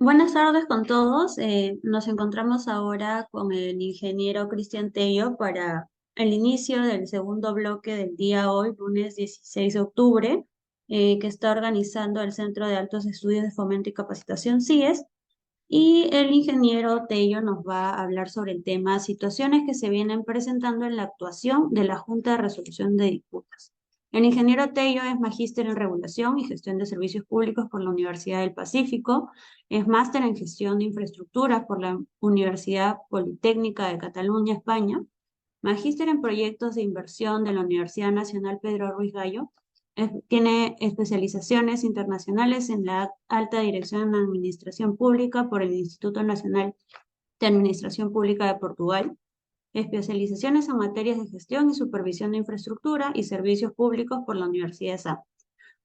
Buenas tardes con todos. Nos encontramos ahora con el ingeniero Cristian Tello para el inicio del segundo bloque del día hoy, lunes 16 de octubre, que está organizando el Centro de Altos Estudios de Fomento y Capacitación CIES. Y el ingeniero Tello nos va a hablar sobre el tema situaciones que se vienen presentando en la actuación de la Junta de Resolución de Disputas. El ingeniero Tello es magíster en Regulación y Gestión de Servicios Públicos por la Universidad del Pacífico, es máster en Gestión de Infraestructuras por la Universidad Politécnica de Cataluña, España, magíster en Proyectos de Inversión de la Universidad Nacional Pedro Ruiz Gallo. Tiene especializaciones internacionales en la alta dirección en Administración Pública por el Instituto Nacional de Administración Pública de Portugal, especializaciones en materias de gestión y supervisión de infraestructura y servicios públicos por la Universidad de SA,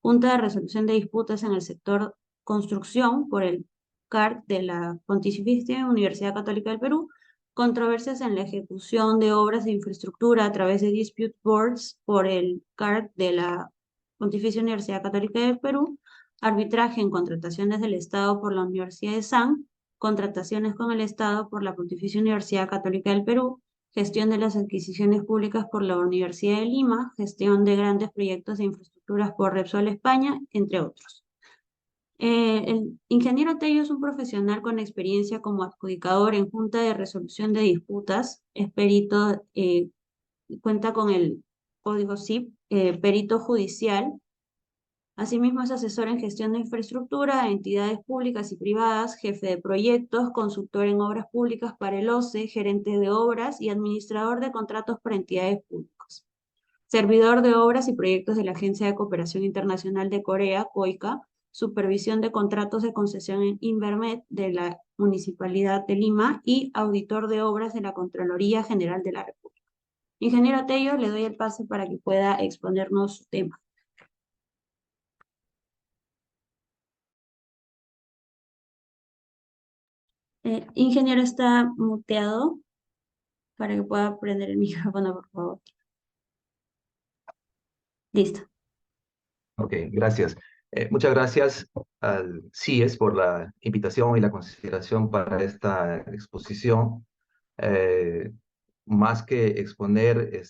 Junta de Resolución de Disputas en el sector construcción por el CARC de la Pontificia Universidad Católica del Perú, controversias en la ejecución de obras de infraestructura a través de dispute boards por el CARC de la Pontificia Universidad Católica del Perú, arbitraje en contrataciones del Estado por la Universidad de San, contrataciones con el Estado por la Pontificia Universidad Católica del Perú, gestión de las adquisiciones públicas por la Universidad de Lima, gestión de grandes proyectos de infraestructuras por Repsol España, entre otros. El ingeniero Tello es un profesional con experiencia como adjudicador en Junta de Resolución de Disputas, es perito, cuenta con el código SIP, perito judicial. Asimismo, es asesor en gestión de infraestructura a entidades públicas y privadas, jefe de proyectos, consultor en obras públicas para el OCE, gerente de obras y administrador de contratos para entidades públicas. Servidor de obras y proyectos de la Agencia de Cooperación Internacional de Corea, COICA, supervisión de contratos de concesión en Invermed de la Municipalidad de Lima y auditor de obras de la Contraloría General de la República. Ingeniero Tello, le doy el pase para que pueda exponernos su tema. Ingeniero está muteado para que pueda prender el micrófono, por favor. Listo. Ok, gracias. Muchas gracias al CIES por la invitación y la consideración para esta exposición. Eh, Más que exponer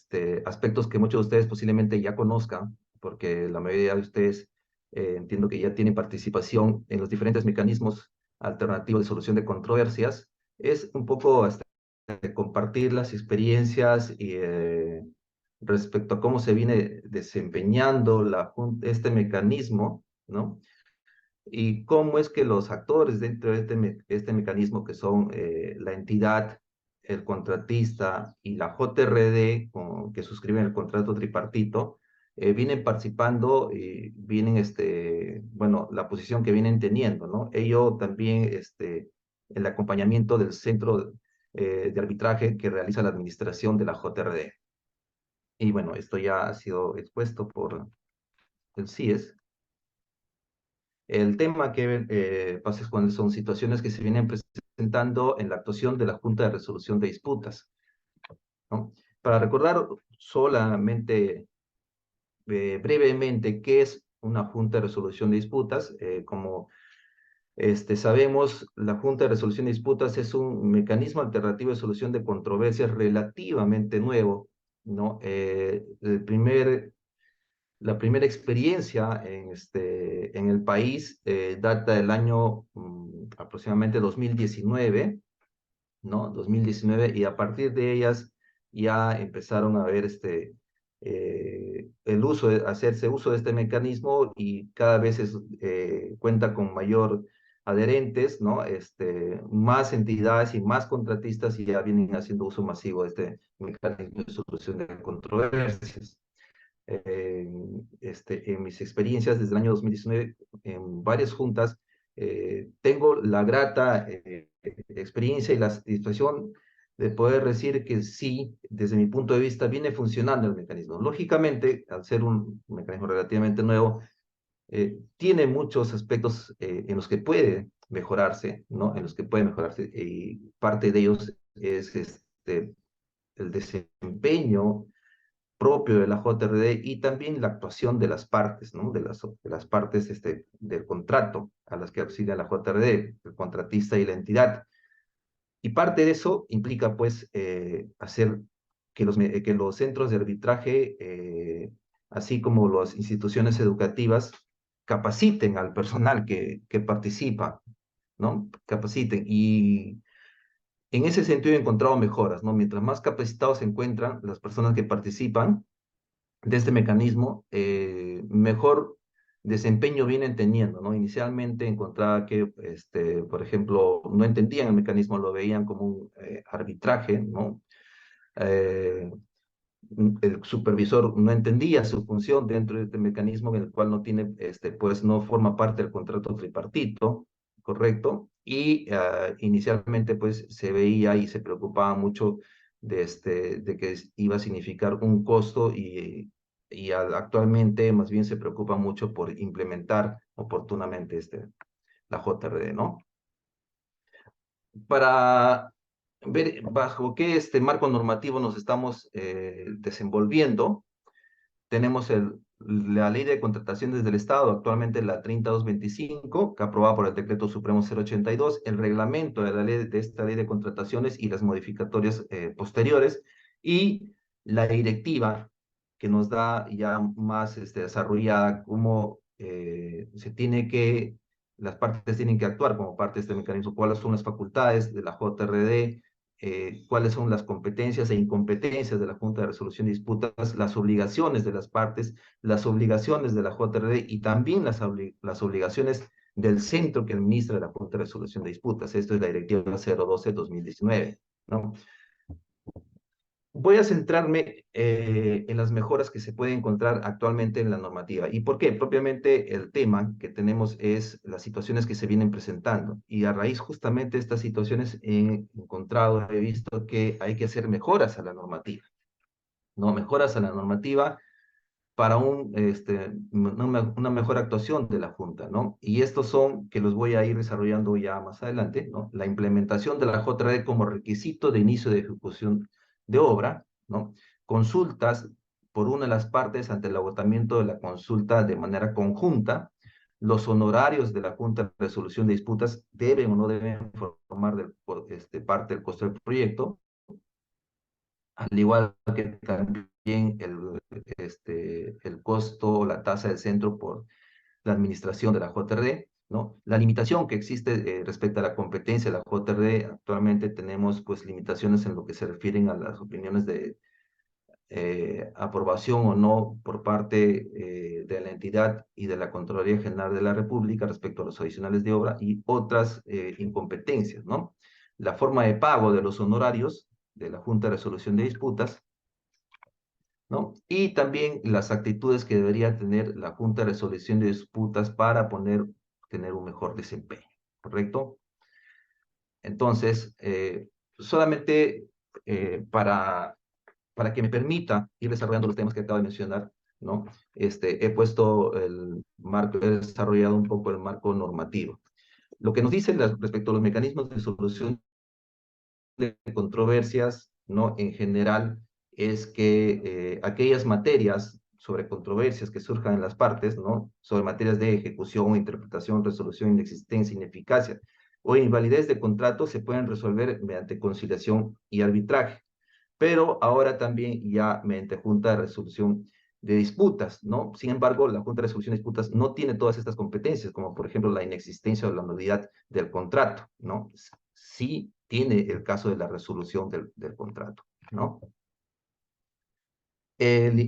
aspectos que muchos de ustedes posiblemente ya conozcan, porque la mayoría de ustedes entiendo que ya tienen participación en los diferentes mecanismos alternativos de solución de controversias, es un poco compartir las experiencias y respecto a cómo se viene desempeñando este mecanismo, ¿no? Y cómo es que los actores dentro de este mecanismo, que son la entidad, el contratista y la JRD, que suscriben el contrato tripartito, vienen participando y vienen, bueno, la posición que vienen teniendo, ¿no? Ello también, el acompañamiento del centro de arbitraje que realiza la administración de la JRD. Y bueno, esto ya ha sido expuesto por el CIES. El tema que pasa es cuando son situaciones que se vienen presentando en la actuación de la Junta de Resolución de Disputas, ¿no? Para recordar solamente brevemente qué es una Junta de Resolución de Disputas, como sabemos, la Junta de Resolución de Disputas es un mecanismo alternativo de solución de controversias relativamente nuevo, ¿no? La primera experiencia en el país data del año aproximadamente 2019, ¿no? 2019, y a partir de ellas ya empezaron a ver hacerse uso de este mecanismo y cada vez cuenta con mayor adherentes, ¿no? Más entidades y más contratistas y ya vienen haciendo uso masivo de este mecanismo de solución de controversias. En mis experiencias desde el año 2019 en varias juntas, tengo la grata experiencia y la satisfacción de poder decir que sí, desde mi punto de vista, viene funcionando el mecanismo. Lógicamente, al ser un mecanismo relativamente nuevo, tiene muchos aspectos en los que puede mejorarse, ¿no? En los que puede mejorarse, y parte de ellos es el desempeño propio de la JRD y también la actuación de las partes, ¿no? De las partes del contrato a las que auxilia la JRD, el contratista y la entidad. Y parte de eso implica, pues, hacer que los centros de arbitraje, así como las instituciones educativas, capaciten al personal que participa, ¿no? Capaciten. Y en ese sentido he encontrado mejoras, ¿no? Mientras más capacitados se encuentran las personas que participan de este mecanismo, mejor desempeño vienen teniendo, ¿no? Inicialmente encontraba que, por ejemplo, no entendían el mecanismo, lo veían como un arbitraje, ¿no? Eh, el supervisor no entendía su función dentro de este mecanismo en el cual no tiene, pues no forma parte del contrato tripartito, ¿correcto? Y inicialmente pues se veía y se preocupaba mucho de que iba a significar un costo y actualmente más bien se preocupa mucho por implementar oportunamente la JRD, ¿no? Para ver bajo qué marco normativo nos estamos desenvolviendo, tenemos la Ley de Contrataciones del Estado, actualmente la 30225, que aprobada por el Decreto Supremo 082, el reglamento de esta Ley de Contrataciones y las modificatorias posteriores, y la directiva que nos da ya más desarrollada cómo las partes tienen que actuar como parte de este mecanismo, cuáles son las facultades de la JRD, cuáles son las competencias e incompetencias de la Junta de Resolución de Disputas, las obligaciones de las partes, las obligaciones de la JRD y también las obligaciones del centro que administra la Junta de Resolución de Disputas. Esto es la Directiva 012-2019, ¿no? Voy a centrarme en las mejoras que se pueden encontrar actualmente en la normativa. ¿Y por qué? Propiamente el tema que tenemos es las situaciones que se vienen presentando. Y a raíz justamente de estas situaciones he visto que hay que hacer mejoras a la normativa, ¿no? Mejoras a la normativa para una mejor actuación de la Junta, ¿no? Y estos son, que los voy a ir desarrollando ya más adelante, ¿no? La implementación de la JRD como requisito de inicio de ejecución de obra, ¿no? Consultas por una de las partes ante el agotamiento de la consulta de manera conjunta. Los honorarios de la Junta de Resolución de Disputas deben o no deben formar parte del costo del proyecto, al igual que también el costo o la tasa del centro por la administración de la JRD, ¿no? La limitación que existe respecto a la competencia de la JRD, actualmente tenemos pues limitaciones en lo que se refieren a las opiniones de aprobación o no por parte de la entidad y de la Contraloría General de la República respecto a los adicionales de obra y otras incompetencias, ¿no? La forma de pago de los honorarios de la Junta de Resolución de Disputas, ¿no? Y también las actitudes que debería tener la Junta de Resolución de Disputas para tener un mejor desempeño, ¿correcto? Entonces, solamente para que me permita ir desarrollando los temas que acabo de mencionar, ¿no? He desarrollado un poco el marco normativo. Lo que nos dice respecto a los mecanismos de solución de controversias, ¿no? En general, es que aquellas materias sobre controversias que surjan en las partes, ¿no? Sobre materias de ejecución, interpretación, resolución, inexistencia, ineficacia o invalidez de contrato se pueden resolver mediante conciliación y arbitraje, pero ahora también ya mediante Junta de Resolución de Disputas, ¿no? Sin embargo, la Junta de Resolución de Disputas no tiene todas estas competencias, como por ejemplo la inexistencia o la nulidad del contrato, ¿no? Sí tiene el caso de la resolución del contrato, ¿no?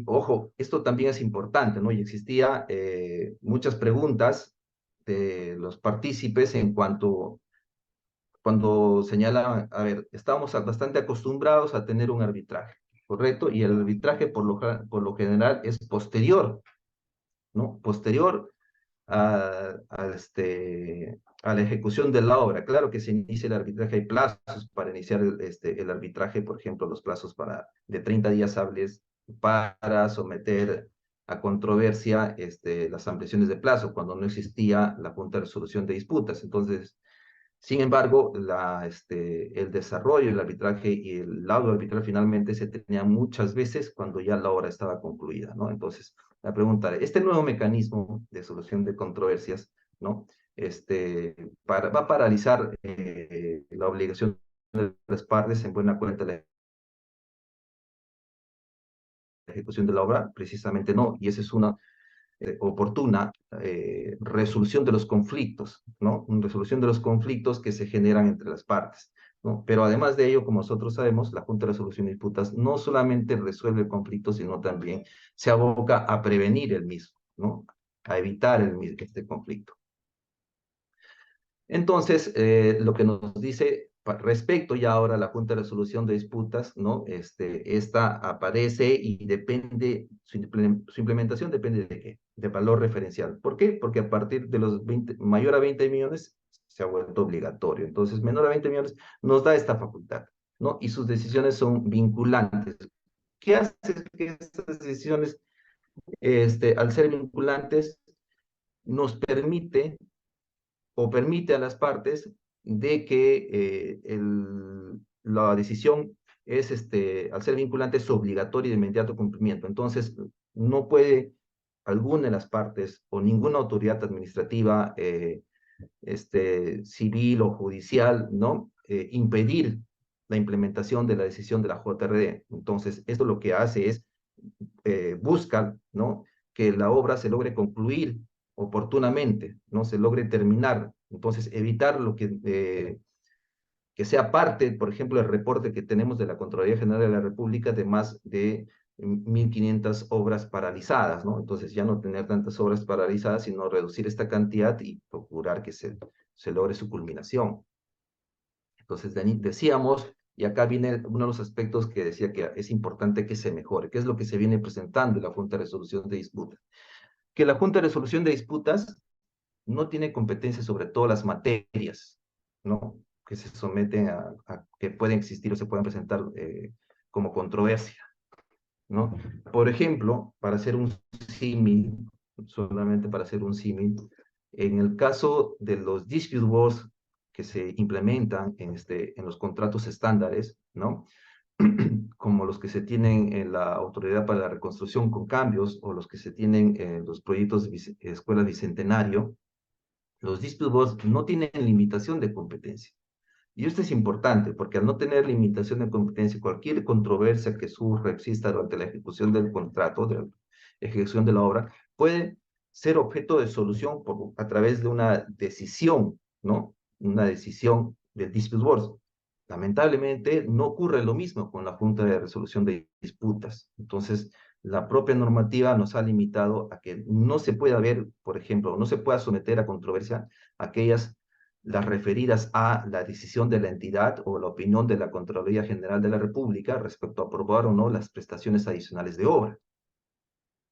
Ojo, esto también es importante, ¿no? Y existía muchas preguntas de los partícipes en cuanto cuando señalaban, a ver, estábamos bastante acostumbrados a tener un arbitraje, ¿correcto? Y el arbitraje por lo general es posterior, ¿no? Posterior a la ejecución de la obra. Claro que se inicia el arbitraje, hay plazos para iniciar el arbitraje, por ejemplo, los plazos de 30 días hábiles para someter a controversia las ampliaciones de plazo, cuando no existía la Junta de Resolución de Disputas. Entonces, Sin embargo, el desarrollo, el arbitraje y el laudo arbitral finalmente se tenía muchas veces cuando ya la obra estaba concluida, ¿no? Entonces, la pregunta, este nuevo mecanismo de solución de controversias, ¿no? Va a paralizar la obligación de las partes en buena cuenta de la ejecución de la obra, precisamente no, y esa es una oportuna resolución de los conflictos, ¿no? Una resolución de los conflictos que se generan entre las partes, ¿no? Pero además de ello, como nosotros sabemos, la Junta de Resolución de Disputas no solamente resuelve el conflicto, sino también se aboca a prevenir el mismo, ¿no? A evitar este conflicto. Entonces, lo que nos dice respecto ya ahora a la Junta de Resolución de Disputas, ¿no? Esta aparece y depende, su implementación depende de qué, de valor referencial. ¿Por qué? Porque a partir de los 20, mayor a 20 millones se ha vuelto obligatorio. Entonces, menor a 20 millones nos da esta facultad, ¿no? Y sus decisiones son vinculantes. ¿Qué hace que estas decisiones, al ser vinculantes, nos permite o permite a las partes de que la decisión es, al ser vinculante, es obligatoria y de inmediato cumplimiento? Entonces, no puede alguna de las partes o ninguna autoridad administrativa, civil o judicial, ¿no? Impedir la implementación de la decisión de la JRD. Entonces, esto lo que hace es busca, ¿no? Que la obra se logre concluir oportunamente, ¿no? Se logre terminar. Entonces, evitar que sea parte, por ejemplo, el reporte que tenemos de la Contraloría General de la República de más de 1.500 obras paralizadas, ¿no? Entonces, ya no tener tantas obras paralizadas, sino reducir esta cantidad y procurar que se logre su culminación. Entonces, decíamos, y acá viene uno de los aspectos que decía que es importante que se mejore, que es lo que se viene presentando en la Junta de Resolución de Disputas. Que la Junta de Resolución de Disputas no tiene competencia sobre todas las materias, ¿no? Que se someten que pueden existir o se pueden presentar como controversia, ¿no? Por ejemplo, para hacer un símil, solamente para hacer un símil, en el caso de los dispute boards que se implementan en los contratos estándares, ¿no? Como los que se tienen en la Autoridad para la Reconstrucción con Cambios o los que se tienen en los proyectos de Escuela Bicentenario, los dispute boards no tienen limitación de competencia. Y esto es importante porque al no tener limitación de competencia, cualquier controversia que surja, exista durante la ejecución del contrato, de la ejecución de la obra, puede ser objeto de solución a través de una decisión, ¿no? Una decisión del dispute board. Lamentablemente no ocurre lo mismo con la Junta de Resolución de Disputas. Entonces, la propia normativa nos ha limitado a que no se pueda ver, por ejemplo, no se pueda someter a controversia aquellas las referidas a la decisión de la entidad o la opinión de la Contraloría General de la República respecto a aprobar o no las prestaciones adicionales de obra,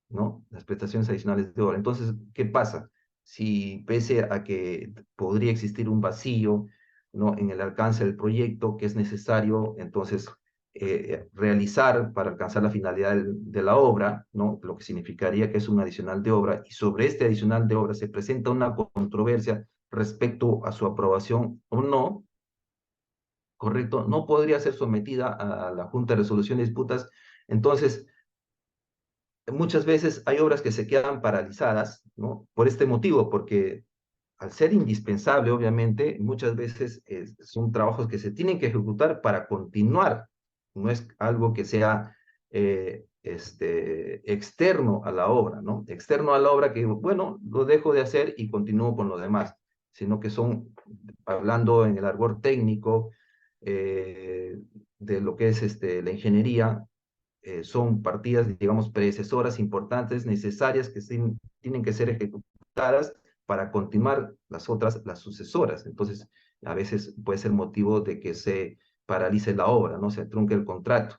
¿no? Las prestaciones adicionales de obra. Entonces, ¿qué pasa? Si pese a que podría existir un vacío, ¿no? En el alcance del proyecto que es necesario, entonces, realizar para alcanzar la finalidad de la obra, ¿no? Lo que significaría que es un adicional de obra, y sobre este adicional de obra se presenta una controversia respecto a su aprobación o no, ¿correcto? No podría ser sometida a la Junta de Resolución de Disputas. Entonces, muchas veces hay obras que se quedan paralizadas, ¿no? Por este motivo, porque al ser indispensable, obviamente, muchas veces son trabajos que se tienen que ejecutar para continuar. No es algo que sea externo a la obra, ¿no? Externo a la obra que, bueno, lo dejo de hacer y continúo con lo demás, sino que son, hablando en el argot técnico de lo que es la ingeniería, son partidas, digamos, predecesoras importantes, necesarias, que tienen que ser ejecutadas para continuar las otras, las sucesoras. Entonces, a veces puede ser motivo de que se paralice la obra, ¿no? Se trunque el contrato.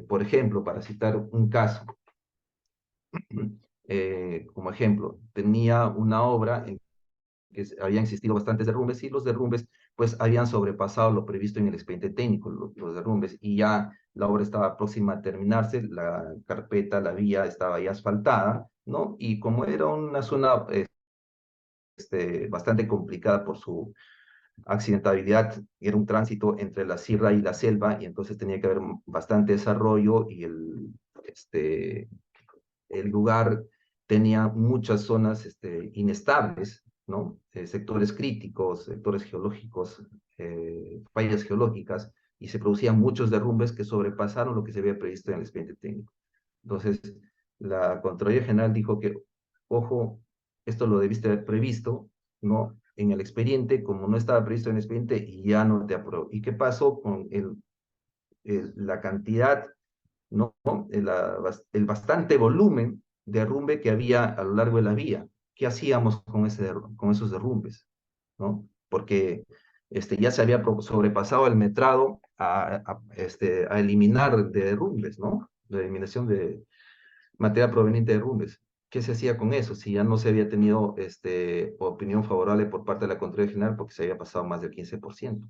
Por ejemplo, para citar un caso, como ejemplo, tenía una obra en que habían existido bastantes derrumbes y los derrumbes pues habían sobrepasado lo previsto en el expediente técnico, los derrumbes, y ya la obra estaba próxima a terminarse, la carpeta, la vía estaba ya asfaltada, ¿no? Y como era una zona bastante complicada por su accidentabilidad. Era un tránsito entre la sierra y la selva, y entonces tenía que haber bastante desarrollo, y el lugar tenía muchas zonas inestables, ¿no? Sectores críticos, sectores geológicos, fallas geológicas, y se producían muchos derrumbes que sobrepasaron lo que se había previsto en el expediente técnico. Entonces, la Contraloría General dijo que, ojo, esto lo debiste haber previsto, ¿no? En el expediente, como no estaba previsto en el expediente, y ya no te aprobó. ¿Y qué pasó con la cantidad, ¿no? El bastante volumen de derrumbe que había a lo largo de la vía? ¿Qué hacíamos con esos derrumbes, ¿no? Porque ya se había sobrepasado el metrado a eliminar de derrumbes, ¿no? La eliminación de materia proveniente de derrumbes. ¿Qué se hacía con eso? Si ya no se había tenido opinión favorable por parte de la Contraloría General porque se había pasado más del 15%.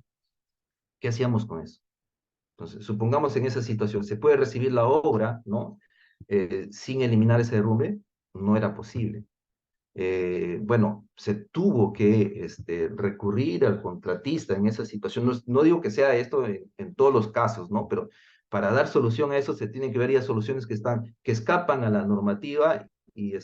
¿Qué hacíamos con eso? Entonces, supongamos en esa situación, ¿se puede recibir la obra, ¿no? Sin eliminar ese derrumbe? No era posible. Bueno, se tuvo que recurrir al contratista en esa situación. No, no digo que sea esto en todos los casos, ¿no? Pero para dar solución a eso se tienen que ver ya soluciones que escapan a la normativa, y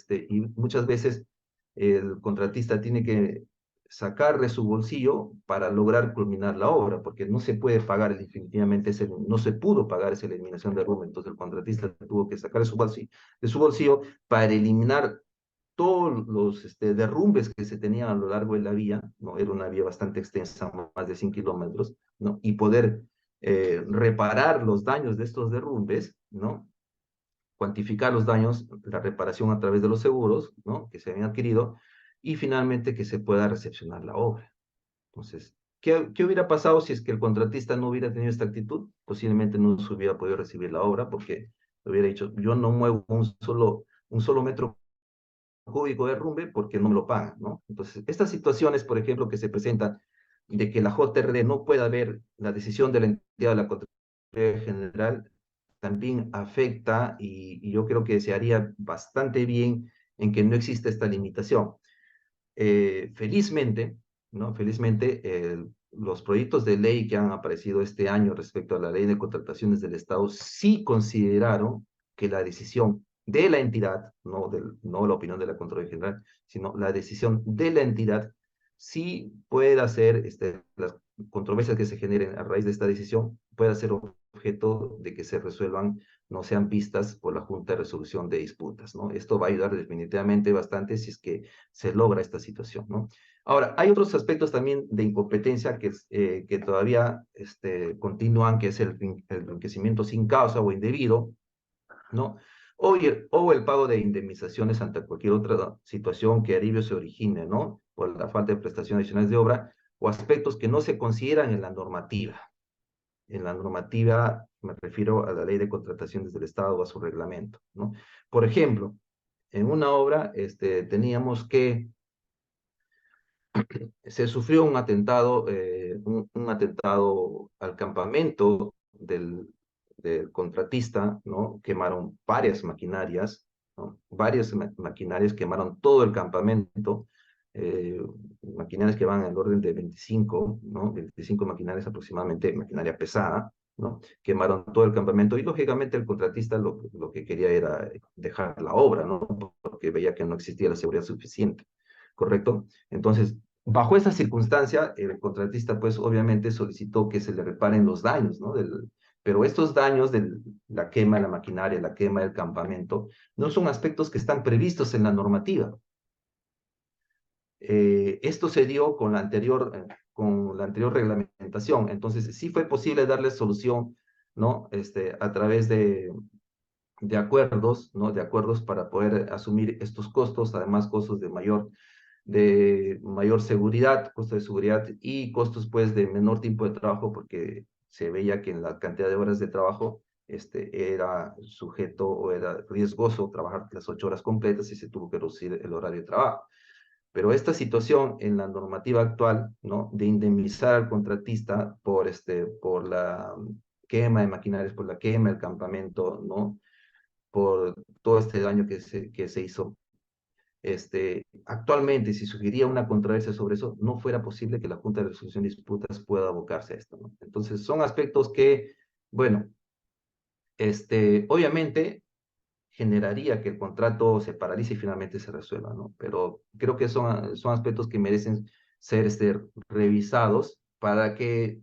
muchas veces el contratista tiene que sacar de su bolsillo para lograr culminar la obra, porque no se puede pagar definitivamente, no se pudo pagar esa eliminación de derrumbe. Entonces el contratista tuvo que sacar de su bolsillo para eliminar todos los derrumbes que se tenían a lo largo de la vía, ¿no? Era una vía bastante extensa, más de 100 kilómetros, ¿no? Y poder reparar los daños de estos derrumbes, ¿no? Cuantificar los daños, la reparación a través de los seguros, ¿no? Que se habían adquirido, y finalmente que se pueda recepcionar la obra. Entonces, ¿qué hubiera pasado si es que el contratista no hubiera tenido esta actitud? Posiblemente no se hubiera podido recibir la obra, porque hubiera dicho, yo no muevo un solo metro cúbico de derrumbe porque no me lo pagan, ¿no? Entonces, estas situaciones, por ejemplo, que se presentan de que la JRD no pueda ver la decisión de la entidad de la Contraloría General, también afecta, y yo creo que se haría bastante bien en que no exista esta limitación. Felizmente, ¿no? Felizmente, los proyectos de ley que han aparecido este año respecto a la ley de contrataciones del Estado sí consideraron que la decisión de la entidad, no la opinión de la Contraloría General, sino la decisión de la entidad, sí puede hacer las controversias que se generen a raíz de esta decisión, puede ser objeto de que se resuelvan, no sean vistas por la Junta de Resolución de Disputas, ¿no? Esto va a ayudar definitivamente bastante si es que se logra esta situación, ¿no? Ahora, hay otros aspectos también de incompetencia que todavía continúan, que es el enriquecimiento sin causa o indebido, ¿no? O el pago de indemnizaciones ante cualquier otra situación que alivio se origine, ¿no? Por la falta de prestaciones adicionales de obra, o aspectos que no se consideran en la normativa. En la normativa me refiero a la ley de contrataciones del Estado o a su reglamento, ¿no? Por ejemplo, en una obra teníamos que se sufrió un atentado al campamento del contratista, ¿no? Quemaron varias maquinarias, ¿no? Varias maquinarias, quemaron todo el campamento, eh, maquinarias que van al orden de 25, ¿no? 25 maquinarias aproximadamente, maquinaria pesada, ¿no? Quemaron todo el campamento, y lógicamente el contratista lo que quería era dejar la obra, ¿no? Porque veía que no existía la seguridad suficiente, ¿correcto? Entonces, bajo esa circunstancia, el contratista, pues, obviamente solicitó que se le reparen los daños, ¿no? Pero estos daños de la quema de la maquinaria, la quema del campamento, no son aspectos que están previstos en la normativa. Esto se dio con la anterior reglamentación. Entonces, sí fue posible darle solución, ¿no? A través de acuerdos, ¿no? De acuerdos para poder asumir estos costos, además costos de mayor seguridad, costos de seguridad, y costos pues de menor tiempo de trabajo, porque se veía que en la cantidad de horas de trabajo era sujeto o era riesgoso trabajar las 8 horas completas, y se tuvo que reducir el horario de trabajo. Pero esta situación en la normativa actual, ¿no? De indemnizar al contratista por la quema de maquinarias, por la quema del campamento, ¿no? Por todo este daño que se hizo, actualmente, si surgiría una controversia sobre eso, no fuera posible que la Junta de Resolución de Disputas pueda abocarse a esto, ¿no? Entonces, son aspectos que, bueno, obviamente generaría que el contrato se paralice y finalmente se resuelva, ¿no? Pero creo que son aspectos que merecen ser revisados para que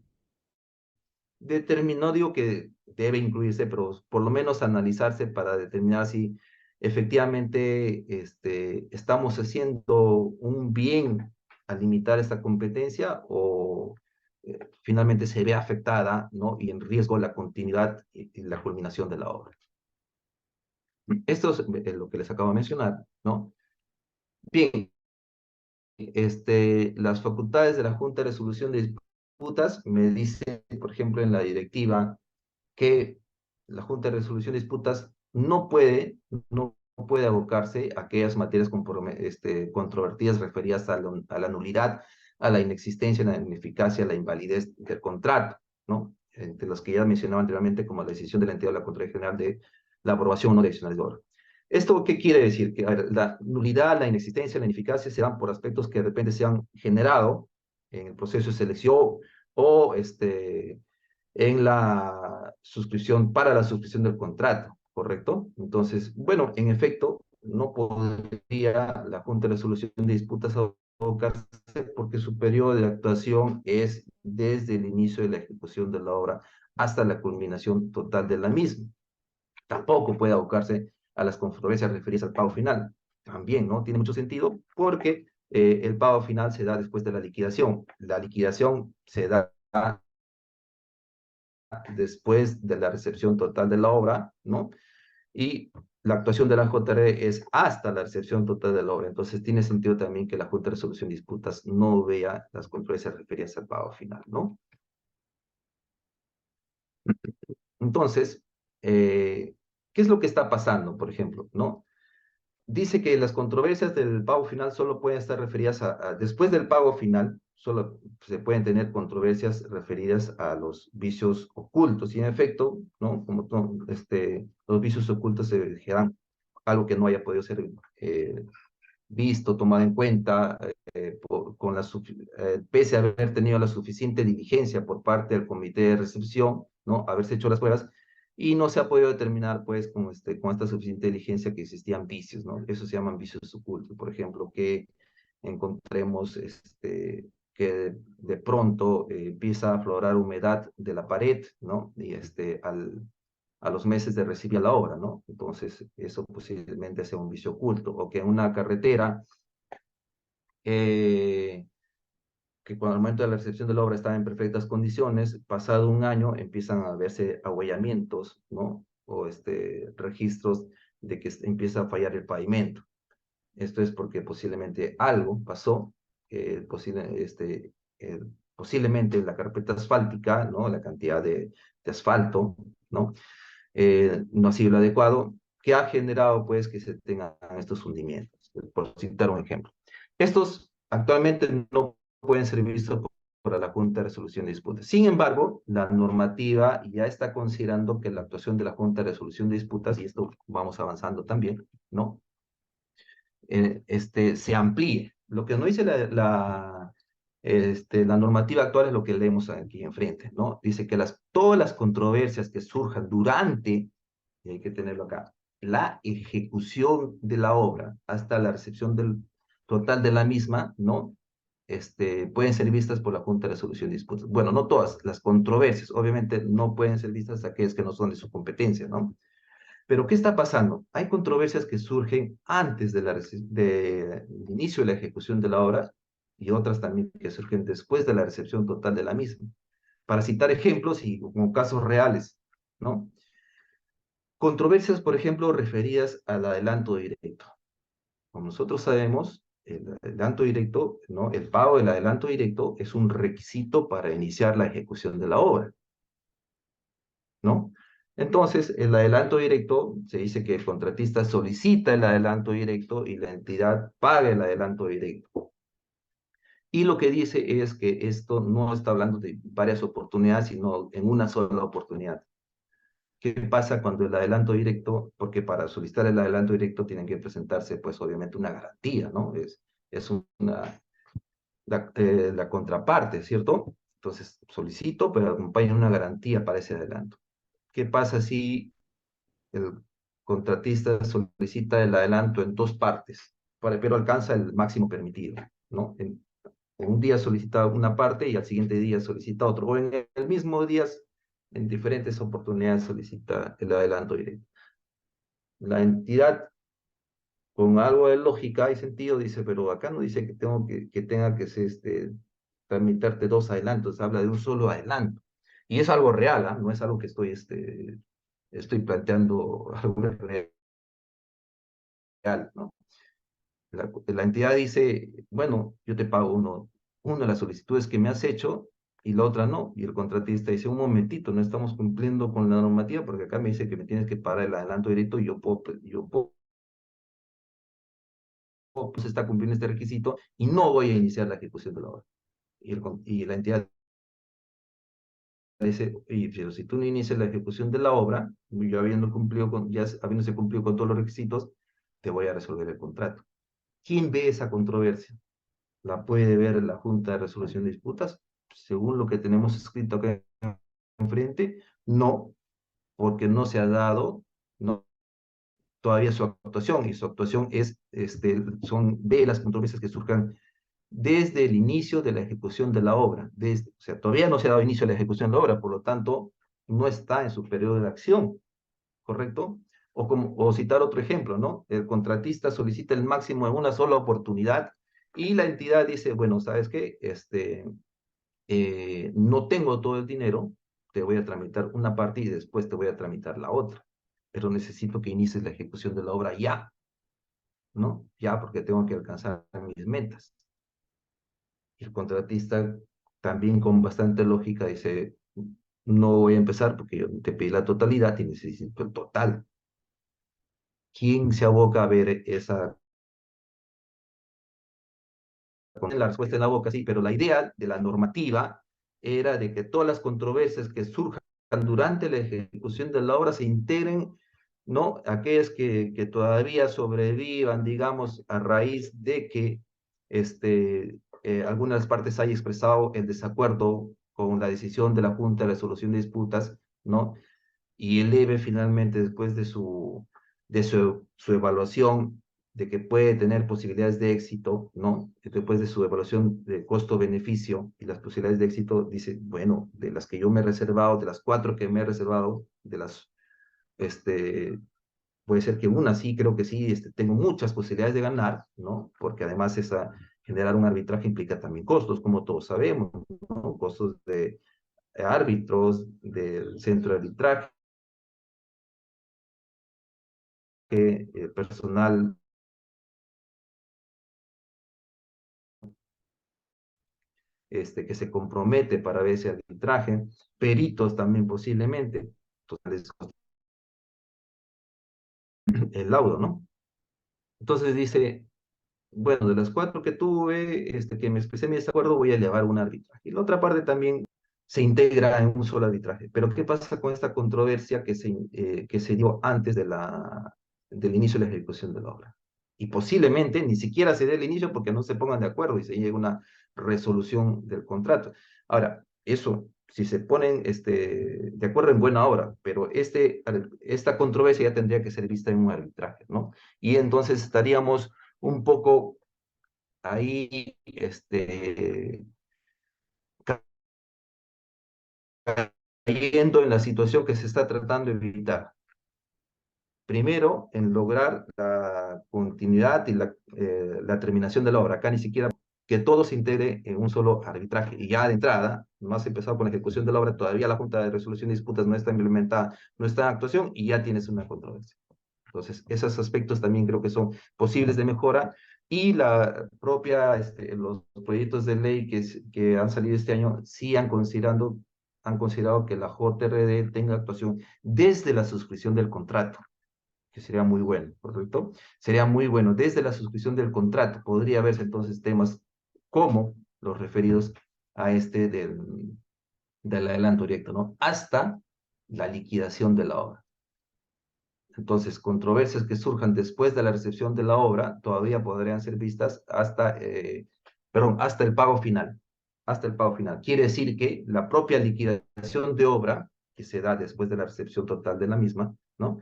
no digo que debe incluirse, pero por lo menos analizarse para determinar si efectivamente estamos haciendo un bien al limitar esta competencia o finalmente se ve afectada, ¿no? Y en riesgo la continuidad y la culminación de la obra. Esto es lo que les acabo de mencionar, ¿no? Bien, las facultades de la Junta de Resolución de Disputas me dicen, por ejemplo, en la directiva, que la Junta de Resolución de Disputas no puede abocarse a aquellas materias controvertidas referidas a la nulidad, a la inexistencia, a la ineficacia, a la invalidez del contrato, ¿no? Entre los que ya mencionaba anteriormente, como la decisión de la entidad de la Contraloría General de la aprobación o no de adicionales de obra. ¿Esto qué quiere decir? Que a ver, la nulidad, la inexistencia, la ineficacia serán por aspectos que de repente se han generado en el proceso de selección o en la suscripción, para la suscripción del contrato, ¿correcto? Entonces, bueno, en efecto, no podría la Junta de Resolución de Disputas abocarse porque su periodo de actuación es desde el inicio de la ejecución de la obra hasta la culminación total de la misma. Tampoco puede abocarse a las controversias referidas al pago final. También, ¿no? Tiene mucho sentido porque el pago final se da después de la liquidación. La liquidación se da después de la recepción total de la obra, ¿no? Y la actuación de la JRE es hasta la recepción total de la obra. Entonces tiene sentido también que la Junta de Resolución de Disputas no vea las controversias referidas al pago final, ¿no? Entonces, ¿qué es lo que está pasando, por ejemplo, ¿no? Dice que las controversias del pago final solo pueden estar referidas después del pago final, solo se pueden tener controversias referidas a los vicios ocultos. Y en efecto, ¿no? Como los vicios ocultos se dijeran algo que no haya podido ser visto, tomado en cuenta, pese a haber tenido la suficiente diligencia por parte del comité de recepción, ¿no? Haberse hecho las pruebas, y no se ha podido determinar, pues, con esta suficiente diligencia que existían vicios, ¿no? Eso se llaman vicios ocultos, por ejemplo, que encontremos, que de pronto empieza a aflorar humedad de la pared, ¿no? Y a los meses de recibir la obra, ¿no? Entonces, eso posiblemente sea un vicio oculto, o que una carretera eh, que cuando al momento de la recepción de la obra estaba en perfectas condiciones, pasado un año empiezan a verse ahuellamientos, ¿no? O registros de que empieza a fallar el pavimento. Esto es porque posiblemente algo pasó, posiblemente la carpeta asfáltica, ¿no? La cantidad de asfalto, ¿no? No ha sido lo adecuado, que ha generado, pues, que se tengan estos hundimientos, por citar un ejemplo. Estos actualmente no pueden ser vistos por la Junta de Resolución de Disputas. Sin embargo, la normativa ya está considerando que la actuación de la Junta de Resolución de Disputas, y esto vamos avanzando también, ¿no? Se amplíe. Lo que no dice la normativa actual es lo que leemos aquí enfrente, ¿no? Dice que todas las controversias que surjan durante, y hay que tenerlo acá, la ejecución de la obra hasta la recepción del total de la misma, ¿no? Pueden ser vistas por la Junta de Resolución de Disputas. Bueno, no todas, las controversias, obviamente no pueden ser vistas aquellas que no son de su competencia, ¿no? Pero ¿qué está pasando? Hay controversias que surgen antes del inicio de la ejecución de la obra y otras también que surgen después de la recepción total de la misma. Para citar ejemplos y como casos reales, ¿no? Controversias, por ejemplo, referidas al adelanto directo. Como nosotros sabemos, el adelanto directo, ¿no? El pago del adelanto directo es un requisito para iniciar la ejecución de la obra, ¿no? Entonces, el adelanto directo, se dice que el contratista solicita el adelanto directo y la entidad paga el adelanto directo. Y lo que dice es que esto no está hablando de varias oportunidades, sino en una sola oportunidad. ¿Qué pasa cuando el adelanto directo? Porque para solicitar el adelanto directo tienen que presentarse, pues obviamente una garantía, ¿no? Es una, la contraparte, ¿cierto? Entonces solicito, pero acompaña una garantía para ese adelanto. ¿Qué pasa si el contratista solicita el adelanto en dos partes, pero alcanza el máximo permitido, ¿no? En un día solicita una parte y al siguiente día solicita otro, o en el mismo día, en diferentes oportunidades solicita el adelanto directo. La entidad, con algo de lógica y sentido, dice, pero acá no dice que, que tenga que ser, tramitarte dos adelantos, habla de un solo adelanto. Y es algo real, ¿ah? No es algo que estoy planteando algo real, ¿no? La entidad dice, bueno, yo te pago una de las solicitudes que me has hecho y la otra no. Y el contratista dice, un momentito, no estamos cumpliendo con la normativa porque acá me dice que me tienes que pagar el adelanto directo y pues está cumpliendo este requisito y no voy a iniciar la ejecución de la obra. Y la entidad dice, y pero si tú no inicias la ejecución de la obra, yo ya habiéndose cumplido con todos los requisitos, te voy a resolver el contrato. ¿Quién ve esa controversia? ¿La puede ver la Junta de Resolución de Disputas? Según lo que tenemos escrito acá enfrente, no, porque no se ha dado no, todavía su actuación, y su actuación son de las controversias que surjan desde el inicio de la ejecución de la obra. O sea, todavía no se ha dado inicio a la ejecución de la obra, por lo tanto, no está en su periodo de acción, ¿correcto? O citar otro ejemplo, ¿no? El contratista solicita el máximo en una sola oportunidad y la entidad dice, bueno, ¿sabes qué? No tengo todo el dinero, te voy a tramitar una parte y después te voy a tramitar la otra, pero necesito que inicies la ejecución de la obra ya, ¿no? Ya, porque tengo que alcanzar mis metas. Y el contratista también con bastante lógica dice, no voy a empezar porque yo te pedí la totalidad y necesito el total. ¿Quién se aboca a ver esa? Con la respuesta en la boca, sí, pero la idea de la normativa era de que todas las controversias que surjan durante la ejecución de la obra se integren, ¿no? Aquellas que todavía sobrevivan, digamos, a raíz de que algunas partes hayan expresado el desacuerdo con la decisión de la Junta de Resolución de Disputas, ¿no? Y eleve finalmente, después de su evaluación, de que puede tener posibilidades de éxito, ¿no? Después de su evaluación de costo-beneficio y las posibilidades de éxito, dice, bueno, de las que yo me he reservado, de las 4 que me he reservado, este, puede ser que una sí, creo que sí, tengo muchas posibilidades de ganar, ¿no? Porque además generar un arbitraje implica también costos, como todos sabemos, ¿no? Costos de árbitros, del centro de arbitraje, personal que se compromete para ver ese arbitraje, peritos también posiblemente, entonces el laudo, ¿no? Entonces dice, bueno, de las 4 que tuve, que me expresé mi desacuerdo, voy a elevar un arbitraje. Y la otra parte también se integra en un solo arbitraje. Pero ¿qué pasa con esta controversia que se dio antes del inicio de la ejecución de la obra? Y posiblemente ni siquiera se dé el inicio porque no se pongan de acuerdo y se llegue a una resolución del contrato. Ahora, eso, si se ponen de acuerdo en buena hora, pero esta controversia ya tendría que ser vista en un arbitraje, ¿no? Y entonces estaríamos un poco ahí, cayendo en la situación que se está tratando de evitar. Primero, en lograr la continuidad y la terminación de la obra. Acá ni siquiera que todo se integre en un solo arbitraje. Y ya de entrada, no has empezado con la ejecución de la obra, todavía la Junta de Resolución de Disputas no está implementada, no está en actuación y ya tienes una controversia. Entonces, esos aspectos también creo que son posibles de mejora y los proyectos de ley que han salido este año sí han considerado que la JRD tenga actuación desde la suscripción del contrato, que sería muy bueno, ¿correcto? Sería muy bueno. Desde la suscripción del contrato podría verse entonces temas como los referidos a del adelanto directo, ¿no? Hasta la liquidación de la obra. Entonces, controversias que surjan después de la recepción de la obra todavía podrían ser vistas hasta el pago final. Hasta el pago final. Quiere decir que la propia liquidación de obra, que se da después de la recepción total de la misma, ¿no?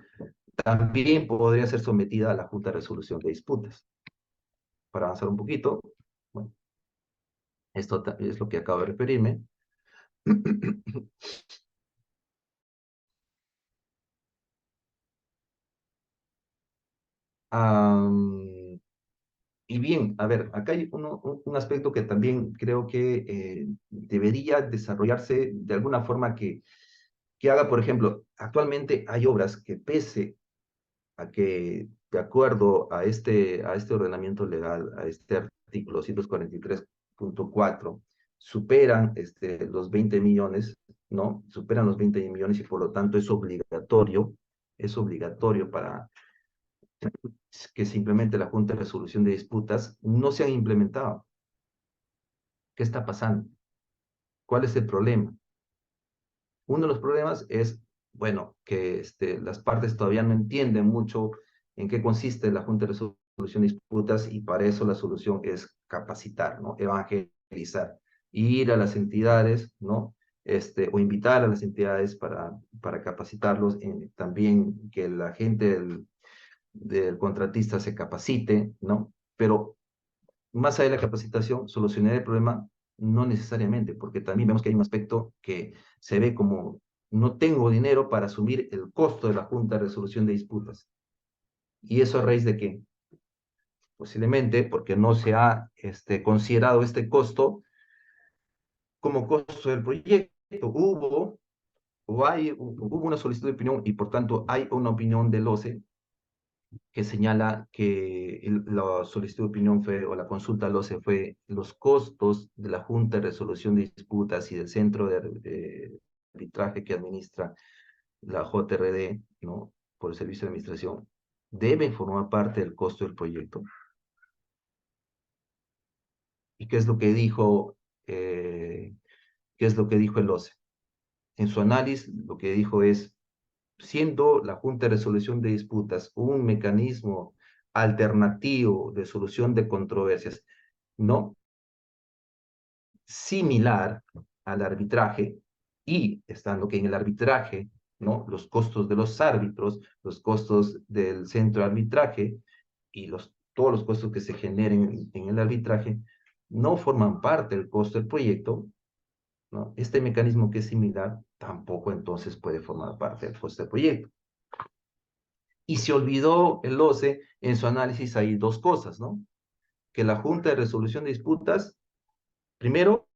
También podría ser sometida a la Junta de Resolución de Disputas. Para avanzar un poquito, bueno, esto es lo que acabo de referirme. Y bien, a ver, acá hay un aspecto que también creo que debería desarrollarse de alguna forma que haga, por ejemplo, actualmente hay obras que pese a que, de acuerdo a este ordenamiento legal, a este artículo 243.4, superan los 20 millones, ¿no? Superan los 20 millones y por lo tanto es obligatorio para que se implemente la Junta de Resolución de Disputas, no se han implementado. ¿Qué está pasando? ¿Cuál es el problema? Uno de los problemas es, bueno, que las partes todavía no entienden mucho en qué consiste la Junta de Resolución de Disputas y para eso la solución es capacitar, ¿no? Evangelizar, ir a las entidades, ¿no? O invitar a las entidades para capacitarlos, también que la gente del contratista se capacite, ¿no? Pero más allá de la capacitación, solucionar el problema no necesariamente, porque también vemos que hay un aspecto que se ve como no tengo dinero para asumir el costo de la Junta de Resolución de Disputas. ¿Y eso a raíz de qué? Posiblemente porque no se ha considerado este costo como costo del proyecto. Hubo una solicitud de opinión y por tanto hay una opinión del OCE que señala que la solicitud de opinión fue, o la consulta al OCE fue los costos de la Junta de Resolución de Disputas y del Centro de Arbitraje que administra la JRD, ¿no? Por el Servicio de Administración, deben formar parte del costo del proyecto. ¿Y qué es lo que dijo, qué es lo que dijo el OCE? En su análisis, lo que dijo es, siendo la Junta de Resolución de Disputas un mecanismo alternativo de solución de controversias, no similar al arbitraje, y estando que en el arbitraje, ¿no? Los costos de los árbitros, los costos del centro de arbitraje y todos los costos que se generen en el arbitraje no forman parte del costo del proyecto, ¿no? Este mecanismo que es similar tampoco entonces puede formar parte del costo del proyecto. Y se olvidó el OCE en su análisis hay dos cosas, ¿no? Que la Junta de Resolución de Disputas, primero,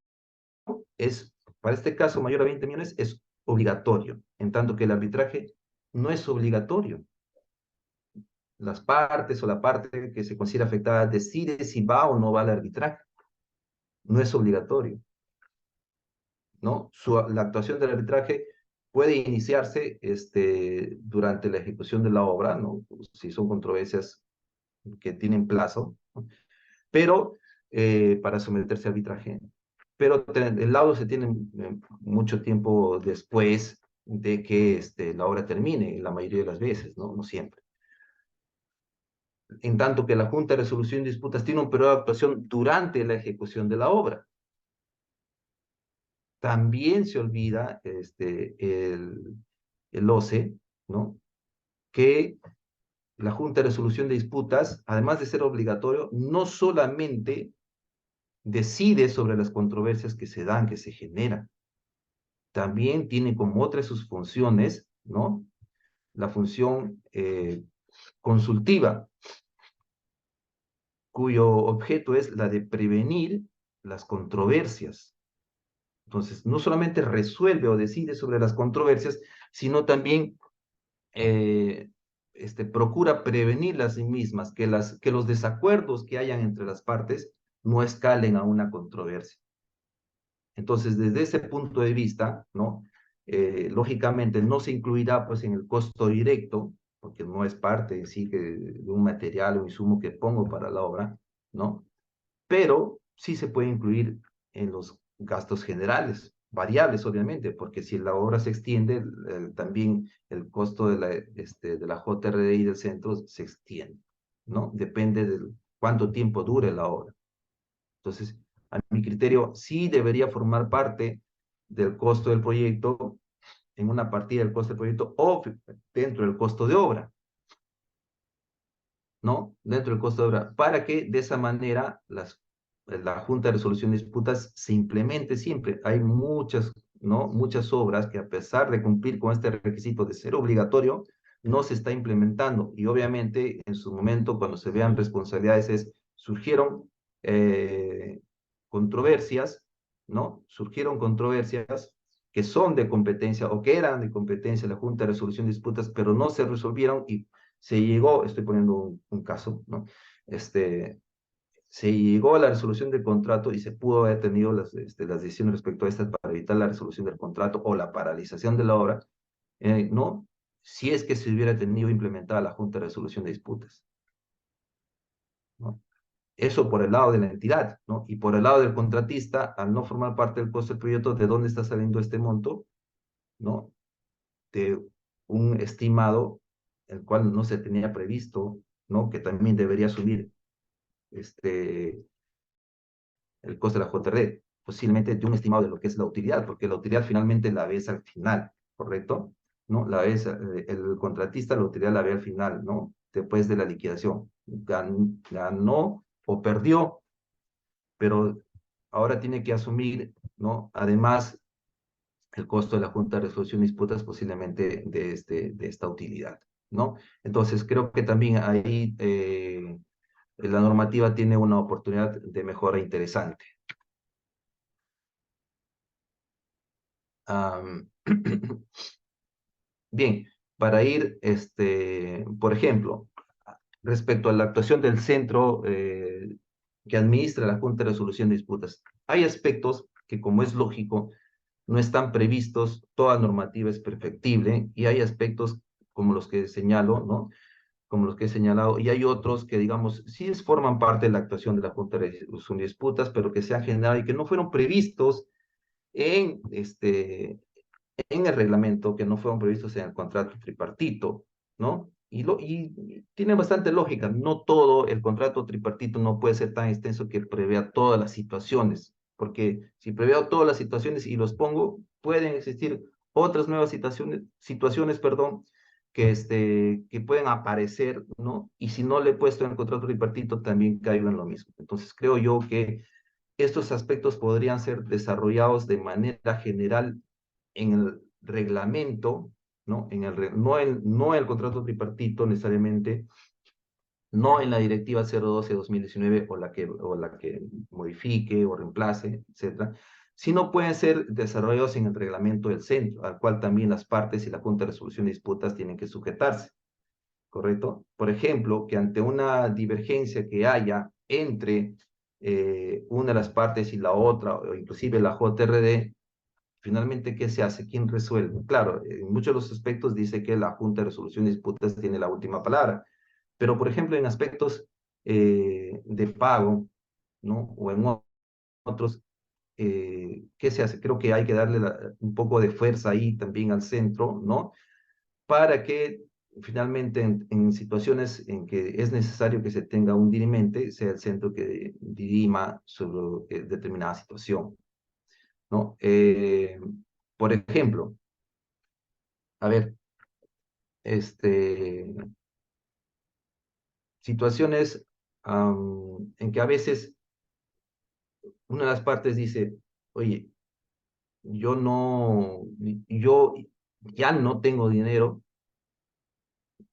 para este caso mayor a 20 millones, es obligatorio, en tanto que el arbitraje no es obligatorio. Las partes o la parte que se considera afectada decide si va o no va al arbitraje. No es obligatorio, ¿no? La actuación del arbitraje puede iniciarse durante la ejecución de la obra, ¿no? Si son controversias que tienen plazo, ¿no? Pero para someterse a arbitraje. Pero el laudo se tiene mucho tiempo después de que la obra termine, la mayoría de las veces, ¿no? No siempre. En tanto que la Junta de Resolución de Disputas tiene un periodo de actuación durante la ejecución de la obra. También se olvida el OCE, ¿no? Que la Junta de Resolución de Disputas, además de ser obligatorio, no solamente decide sobre las controversias que se dan, que se generan, también tiene como otra de sus funciones, ¿no? La función consultiva, cuyo objeto es la de prevenir las controversias. Entonces, no solamente resuelve o decide sobre las controversias, sino también procura prevenir las mismas, que los desacuerdos que hayan entre las partes no escalen a una controversia. Entonces, desde ese punto de vista, ¿no? Lógicamente no se incluirá pues en el costo directo, porque no es parte en sí de un material o insumo que pongo para la obra, ¿no? Pero sí se puede incluir en los gastos generales, variables, obviamente, porque si la obra se extiende, también el costo de la JRDI del centro se extiende, ¿no? Depende de cuánto tiempo dure la obra. Entonces, a mi criterio, sí debería formar parte del costo del proyecto, en una partida del costo del proyecto o dentro del costo de obra, ¿no? Dentro del costo de obra, para que de esa manera la Junta de Resolución de Disputas se implemente siempre. Hay muchas, ¿no? Muchas obras que a pesar de cumplir con este requisito de ser obligatorio, no se está implementando. Y obviamente en su momento, cuando se vean responsabilidades, surgieron controversias, ¿no? Surgieron controversias que son de competencia o que eran de competencia de la Junta de Resolución de Disputas, pero no se resolvieron y se llegó, estoy poniendo un caso, ¿no? Se llegó a la resolución del contrato y se pudo haber tenido las decisiones respecto a estas para evitar la resolución del contrato o la paralización de la obra, ¿no? Si es que se hubiera tenido implementada la Junta de Resolución de Disputas, ¿no? Eso por el lado de la entidad, ¿no? Y por el lado del contratista, al no formar parte del costo del proyecto, ¿de dónde está saliendo este monto? ¿No? De un estimado, el cual no se tenía previsto, ¿no? Que también debería subir el costo de la JRD, posiblemente de un estimado de lo que es la utilidad, porque la utilidad finalmente la ves al final, ¿correcto? ¿No? El contratista la utilidad la ve al final, ¿no? Después de la liquidación. Ganó o perdió, pero ahora tiene que asumir, ¿no? Además, el costo de la Junta de Resolución de Disputas posiblemente de esta utilidad, ¿no? Entonces, creo que también ahí la normativa tiene una oportunidad de mejora interesante. Bien, para ir, por ejemplo, respecto a la actuación del centro que administra la Junta de Resolución de Disputas, hay aspectos que, como es lógico, no están previstos, toda normativa es perfectible, y hay aspectos como los que señalo, ¿no? Como los que he señalado, y hay otros que, digamos, sí forman parte de la actuación de la Junta de Resolución de Disputas, pero que se han generado y que no fueron previstos en, en el reglamento, que no fueron previstos en el contrato tripartito, ¿no? Y tiene bastante lógica, no todo el contrato tripartito no puede ser tan extenso que prevea todas las situaciones, porque si preveo todas las situaciones y los pongo, pueden existir otras nuevas situaciones, perdón, que pueden aparecer, ¿no? Y si no le he puesto en el contrato tripartito, también caigo en lo mismo. Entonces, creo yo que estos aspectos podrían ser desarrollados de manera general en el reglamento, ¿no? No en el contrato tripartito necesariamente, no en la directiva 012-2019 o la que modifique o reemplace, etcétera, sino pueden ser desarrollados en el reglamento del centro, al cual también las partes y la Junta de Resolución de Disputas tienen que sujetarse, ¿correcto? Por ejemplo, que ante una divergencia que haya entre una de las partes y la otra, o inclusive la JRD, finalmente, ¿qué se hace? ¿Quién resuelve? Claro, en muchos de los aspectos dice que la Junta de Resolución de Disputas tiene la última palabra, pero por ejemplo, en aspectos de pago, ¿no? O en otros, ¿qué se hace? Creo que hay que darle un poco de fuerza ahí también al centro, ¿no? Para que finalmente en situaciones en que es necesario que se tenga un dirimente, sea el centro que dirima sobre determinada situación, ¿no? Por ejemplo, a ver, este, situaciones en que a veces una de las partes dice, oye, yo ya no tengo dinero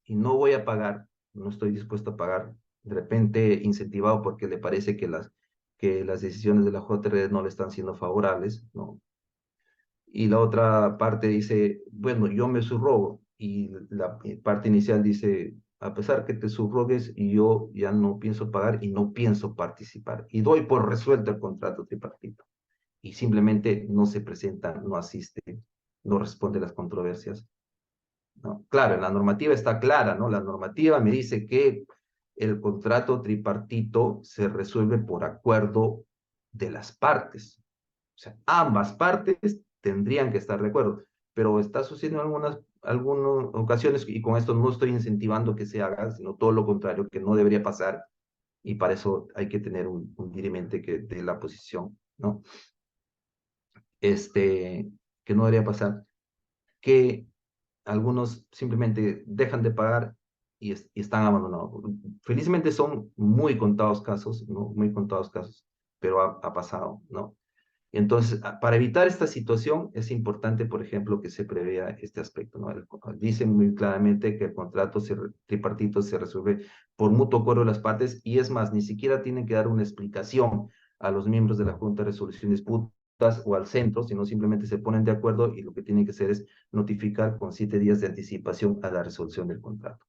y no voy a pagar, no estoy dispuesto a pagar, de repente incentivado porque le parece que las decisiones de la JRD no le están siendo favorables, ¿no? Y la otra parte dice, bueno, yo me subrogo, y la parte inicial dice, a pesar que te subrogues, yo ya no pienso pagar y no pienso participar, y doy por resuelto el contrato tripartito, y simplemente no se presenta, no asiste, no responde a las controversias, ¿no? Claro, la normativa está clara, ¿no? La normativa me dice que el contrato tripartito se resuelve por acuerdo de las partes. O sea, ambas partes tendrían que estar de acuerdo, pero está sucediendo en algunas ocasiones, y con esto no estoy incentivando que se haga, sino todo lo contrario, que no debería pasar, y para eso hay que tener un dirimente que dé la posición, ¿no? Que no debería pasar, que algunos simplemente dejan de pagar y están abandonados. Felizmente son muy contados casos, ¿no? Muy contados casos, pero ha pasado, ¿no? Entonces, para evitar esta situación es importante, por ejemplo, que se prevea este aspecto, ¿no? Dice muy claramente que el contrato tripartito se resuelve por mutuo acuerdo de las partes, y es más, ni siquiera tienen que dar una explicación a los miembros de la Junta de Resolución de Disputas o al centro, sino simplemente se ponen de acuerdo, y lo que tienen que hacer es notificar con 7 días de anticipación a la resolución del contrato.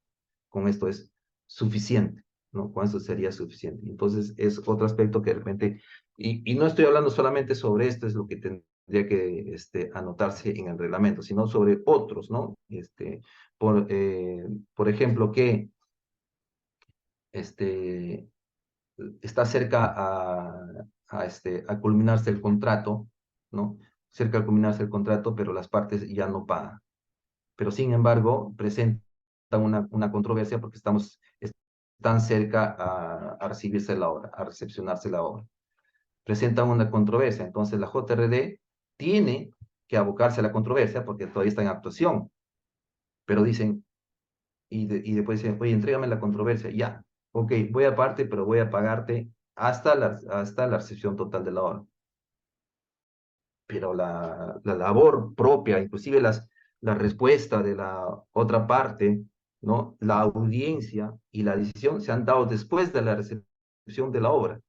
Con esto es suficiente, ¿no? Con eso sería suficiente. Entonces, es otro aspecto que de repente, y no estoy hablando solamente sobre esto, es lo que tendría que anotarse en el reglamento, sino sobre otros, ¿no? Por ejemplo, que este, está cerca a culminarse el contrato, ¿no? Cerca de culminarse el contrato, pero las partes ya no pagan. Pero sin embargo, presenta una controversia porque estamos tan cerca a recibirse la obra, a recepcionarse la obra. Presentan una controversia, entonces la JRD tiene que abocarse a la controversia porque todavía está en actuación, pero dicen, y después dicen, oye, entrégame la controversia, ya, ok, voy aparte, pero voy a pagarte hasta la recepción total de la obra. Pero la labor propia, inclusive la respuesta de la otra parte, ¿no? La audiencia y la decisión se han dado después de la recepción de la obra.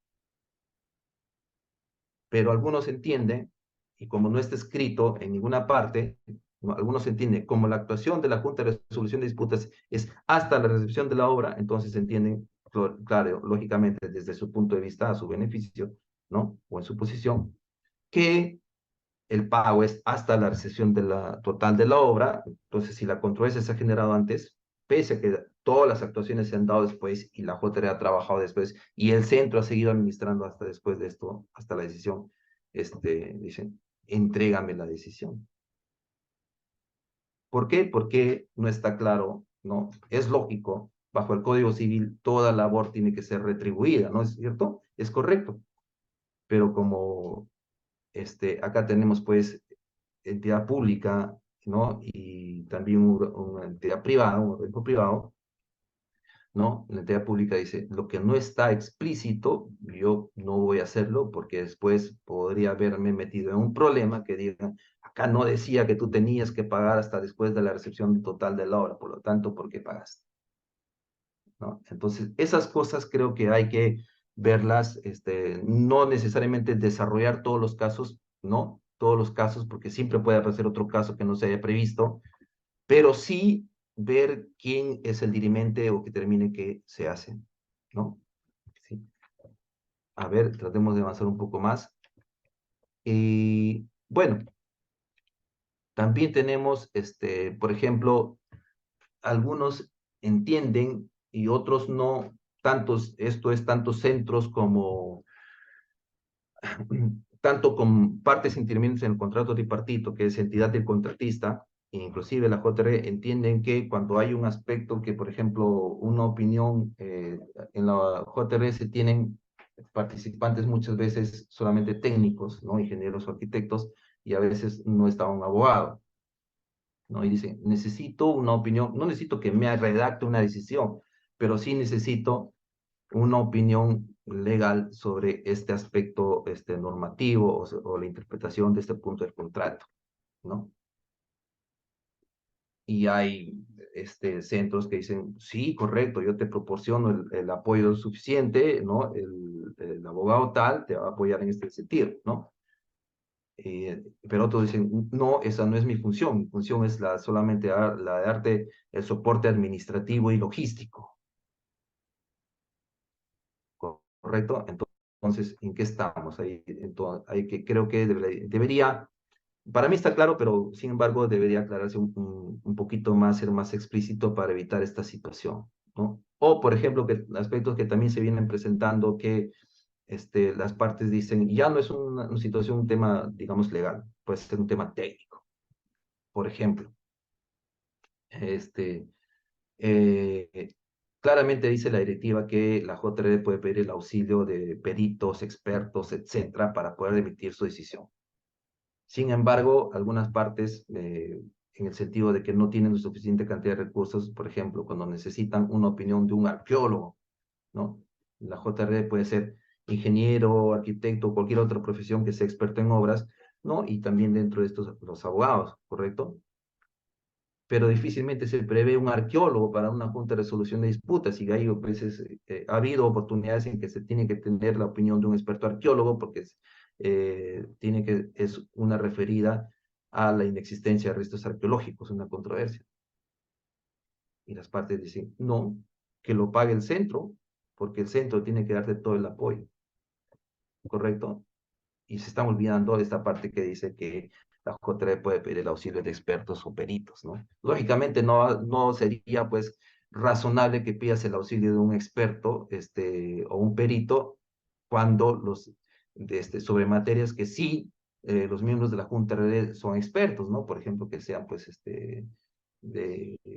Pero algunos entienden, y como no está escrito en ninguna parte, ¿no? Algunos entienden como la actuación de la Junta de Resolución de Disputas es hasta la recepción de la obra, entonces entienden, claro, lógicamente desde su punto de vista, a su beneficio, ¿no? O en su posición, que el pago es hasta la recepción total de la obra. Entonces, si la controversia se ha generado antes, pese a que todas las actuaciones se han dado después y la JR ha trabajado después y el centro ha seguido administrando hasta después de esto, hasta la decisión, dicen, entrégame la decisión. ¿Por qué? Porque no está claro, ¿no? Es lógico, bajo el Código Civil, toda labor tiene que ser retribuida, ¿no es cierto? Es correcto. Pero como acá tenemos pues entidad pública, ¿no? Y también una entidad privada, un organismo privado, ¿no? La entidad pública dice, lo que no está explícito, yo no voy a hacerlo porque después podría haberme metido en un problema que digan, acá no decía que tú tenías que pagar hasta después de la recepción total de la obra, por lo tanto, ¿por qué pagaste? ¿No? Entonces, esas cosas creo que hay que verlas, no necesariamente desarrollar todos los casos, ¿no? Todos los casos, porque siempre puede aparecer otro caso que no se haya previsto, pero sí ver quién es el dirimente o que termine qué se hace, ¿no? Sí. A ver, tratemos de avanzar un poco más. Y bueno, también tenemos, por ejemplo, algunos entienden y otros no, esto es tantos centros como tanto con partes intervinientes en el contrato tripartito, que es entidad del contratista, e inclusive la JR, entienden que cuando hay un aspecto que, por ejemplo, una opinión, en la JR se tienen participantes muchas veces solamente técnicos, ¿no? Ingenieros o arquitectos, y a veces no está un abogado, ¿no? Y dicen, necesito una opinión, no necesito que me redacte una decisión, pero sí necesito una opinión legal sobre este aspecto normativo o la interpretación de este punto del contrato, ¿no? Y hay centros que dicen, sí, correcto, yo te proporciono el apoyo suficiente, ¿no? El abogado tal te va a apoyar en este sentido, ¿no? Pero otros dicen, no, esa no es mi función es solamente la de darte el soporte administrativo y logístico, ¿correcto? Entonces, ¿en qué estamos? Ahí que creo que debería, para mí está claro, pero sin embargo debería aclararse un poquito más, ser más explícito para evitar esta situación, ¿no? O, por ejemplo, que aspectos que también se vienen presentando que las partes dicen, ya no es una situación, un tema, digamos, legal, puede ser un tema técnico. Por ejemplo, este, eh, claramente dice la directiva que la JRD puede pedir el auxilio de peritos, expertos, etcétera, para poder emitir su decisión. Sin embargo, algunas partes, en el sentido de que no tienen suficiente cantidad de recursos, por ejemplo, cuando necesitan una opinión de un arqueólogo, ¿no? La JRD puede ser ingeniero, arquitecto, cualquier otra profesión que sea experto en obras, ¿no? Y también dentro de estos, los abogados, ¿correcto? Pero difícilmente se prevé un arqueólogo para una junta de resolución de disputas, y hay veces, ha habido oportunidades en que se tiene que tener la opinión de un experto arqueólogo porque es una referida a la inexistencia de restos arqueológicos, una controversia. Y las partes dicen, no, que lo pague el centro, porque el centro tiene que darte todo el apoyo, ¿correcto? Y se están olvidando de esta parte que dice que la JRE puede pedir el auxilio de expertos o peritos, ¿no? Lógicamente no sería, pues, razonable que pidas el auxilio de un experto, o un perito cuando sobre materias que sí, los miembros de la Junta RD son expertos, ¿no? Por ejemplo, que sean, pues, de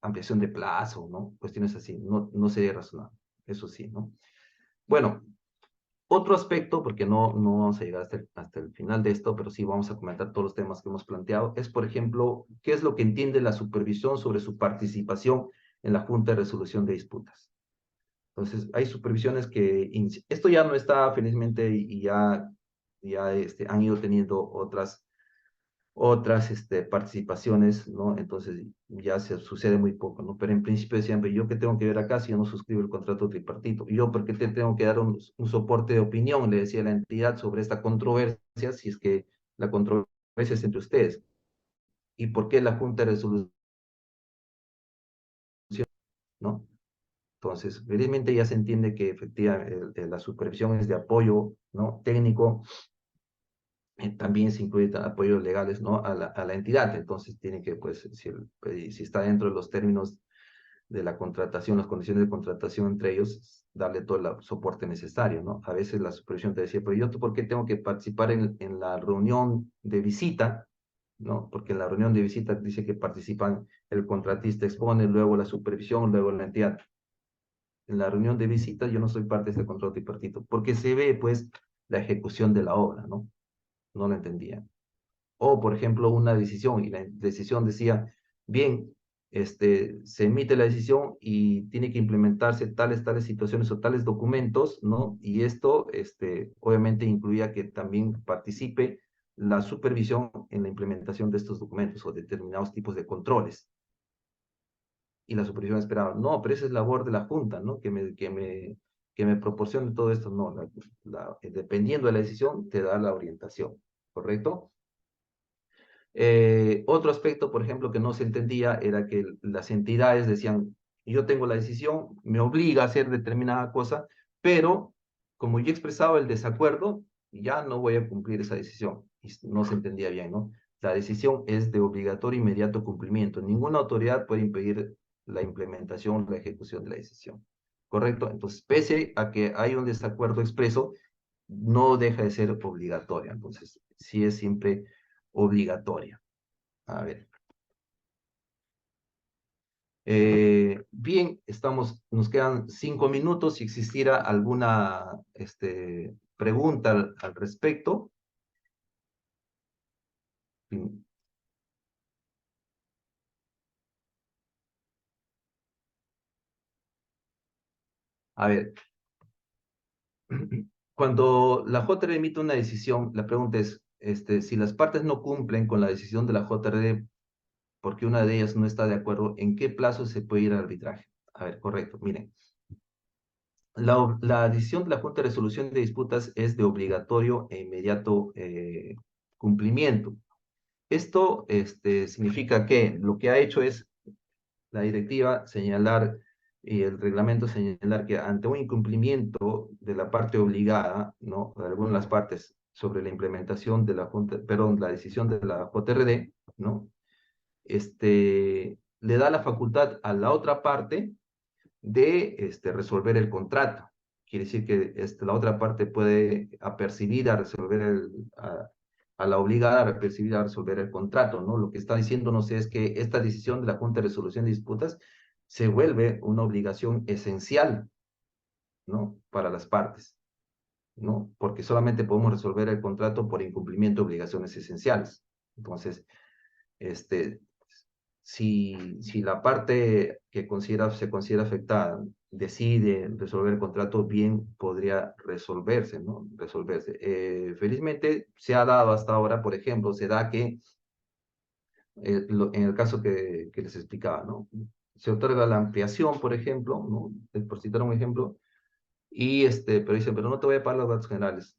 ampliación de plazo, ¿no? Cuestiones así, no sería razonable, eso sí, ¿no? Bueno, otro aspecto, porque no vamos a llegar hasta el final de esto, pero sí vamos a comentar todos los temas que hemos planteado, es, por ejemplo, qué es lo que entiende la supervisión sobre su participación en la Junta de Resolución de Disputas. Entonces, hay supervisiones que, esto ya no está felizmente, y ya han ido teniendo otras participaciones, ¿no? Entonces ya se sucede muy poco, ¿no? Pero en principio decían, pero yo qué tengo que ver acá si yo no suscribo el contrato tripartito. Y yo, ¿por qué te tengo que dar un soporte de opinión? Le decía la entidad sobre esta controversia, si es que la controversia es entre ustedes. ¿Y por qué la Junta de Resolución, no? Entonces, felizmente ya se entiende que efectivamente la supervisión es de apoyo, ¿no? Técnico. También se incluye apoyos legales, ¿no? A la entidad. Entonces tiene que, pues, si está dentro de los términos de la contratación, las condiciones de contratación entre ellos, darle todo el soporte necesario, ¿no? A veces la supervisión te decía, pero yo, ¿por qué tengo que participar en la reunión de visita? ¿No? Porque en la reunión de visita dice que participan, el contratista expone, luego la supervisión, luego la entidad. En la reunión de visita yo no soy parte de este contrato tripartito, porque se ve, pues, la ejecución de la obra, ¿no? No lo entendía. O, por ejemplo, una decisión, y la decisión decía, bien, se emite la decisión y tiene que implementarse tales situaciones o tales documentos, ¿no? Y esto, obviamente incluía que también participe la supervisión en la implementación de estos documentos o determinados tipos de controles. Y la supervisión esperaba, no, pero esa es labor de la Junta, ¿no? Que me proporcione todo esto. No, dependiendo de la decisión, te da la orientación, ¿correcto? Otro aspecto, por ejemplo, que no se entendía era que las entidades decían, yo tengo la decisión, me obliga a hacer determinada cosa, pero como yo expresaba el desacuerdo, ya no voy a cumplir esa decisión. Y no se entendía bien, ¿no? La decisión es de obligatorio e inmediato cumplimiento. Ninguna autoridad puede impedir la implementación, la ejecución de la decisión. ¿Correcto? Entonces, pese a que hay un desacuerdo expreso, no deja de ser obligatoria. Entonces, sí es siempre obligatoria. A ver. Bien, nos quedan 5 minutos. Si existiera alguna pregunta al respecto. A ver, cuando la JRD emite una decisión, la pregunta es, si las partes no cumplen con la decisión de la JRD porque una de ellas no está de acuerdo, ¿en qué plazo se puede ir al arbitraje? A ver, correcto, miren. La decisión de la Junta de Resolución de Disputas es de obligatorio e inmediato cumplimiento. Esto significa que lo que ha hecho es la directiva señalar y el reglamento señalar que ante un incumplimiento de la parte obligada, ¿no? De algunas de las partes sobre la implementación de la Junta, perdón, la decisión de la JRD, ¿no? Le da la facultad a la otra parte de resolver el contrato. Quiere decir que la otra parte puede apercibir a resolver a la obligada a percibir a resolver el contrato, ¿no? Lo que está diciéndonos es que esta decisión de la Junta de Resolución de Disputas se vuelve una obligación esencial, ¿no? Para las partes, ¿no? Porque solamente podemos resolver el contrato por incumplimiento de obligaciones esenciales. Entonces, este, si la parte que se considera afectada decide resolver el contrato, bien podría resolverse, ¿no? Resolverse. Felizmente se ha dado hasta ahora, por ejemplo, se da que, en el caso que les explicaba, ¿no? Se otorga la ampliación, por ejemplo, ¿no? Por citar un ejemplo, pero dice, pero no te voy a pagar los datos generales.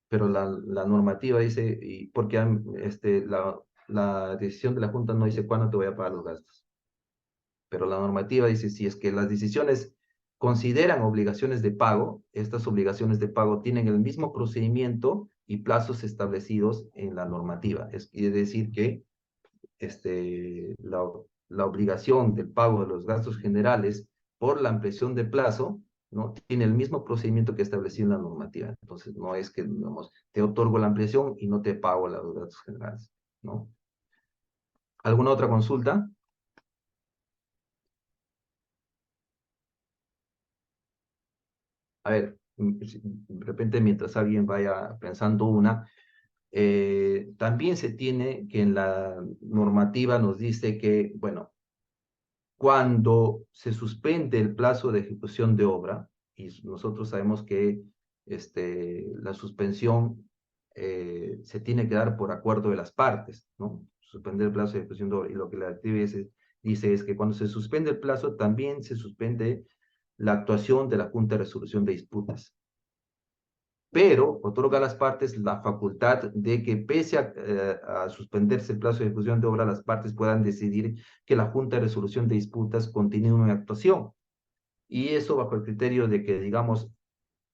Pero la normativa dice, porque la decisión de la Junta no dice cuándo te voy a pagar los gastos. Pero la normativa dice, si es que las decisiones consideran obligaciones de pago, estas obligaciones de pago tienen el mismo procedimiento y plazos establecidos en la normativa. Quiere decir que la obligación del pago de los gastos generales por la ampliación de plazo, ¿no? Tiene el mismo procedimiento que establecido en la normativa. Entonces, no es que, digamos, te otorgo la ampliación y no te pago los gastos generales, ¿no? ¿Alguna otra consulta? A ver, de repente mientras alguien vaya pensando una, también se tiene que en la normativa nos dice que, bueno, cuando se suspende el plazo de ejecución de obra, y nosotros sabemos que la suspensión se tiene que dar por acuerdo de las partes, ¿no? Suspender el plazo de ejecución de obra. Y lo que la actividad dice es que cuando se suspende el plazo, también se suspende la actuación de la Junta de Resolución de Disputas, pero otorga a las partes la facultad de que pese a suspenderse el plazo de ejecución de obra, las partes puedan decidir que la Junta de Resolución de Disputas continúe en actuación. Y eso bajo el criterio de que, digamos,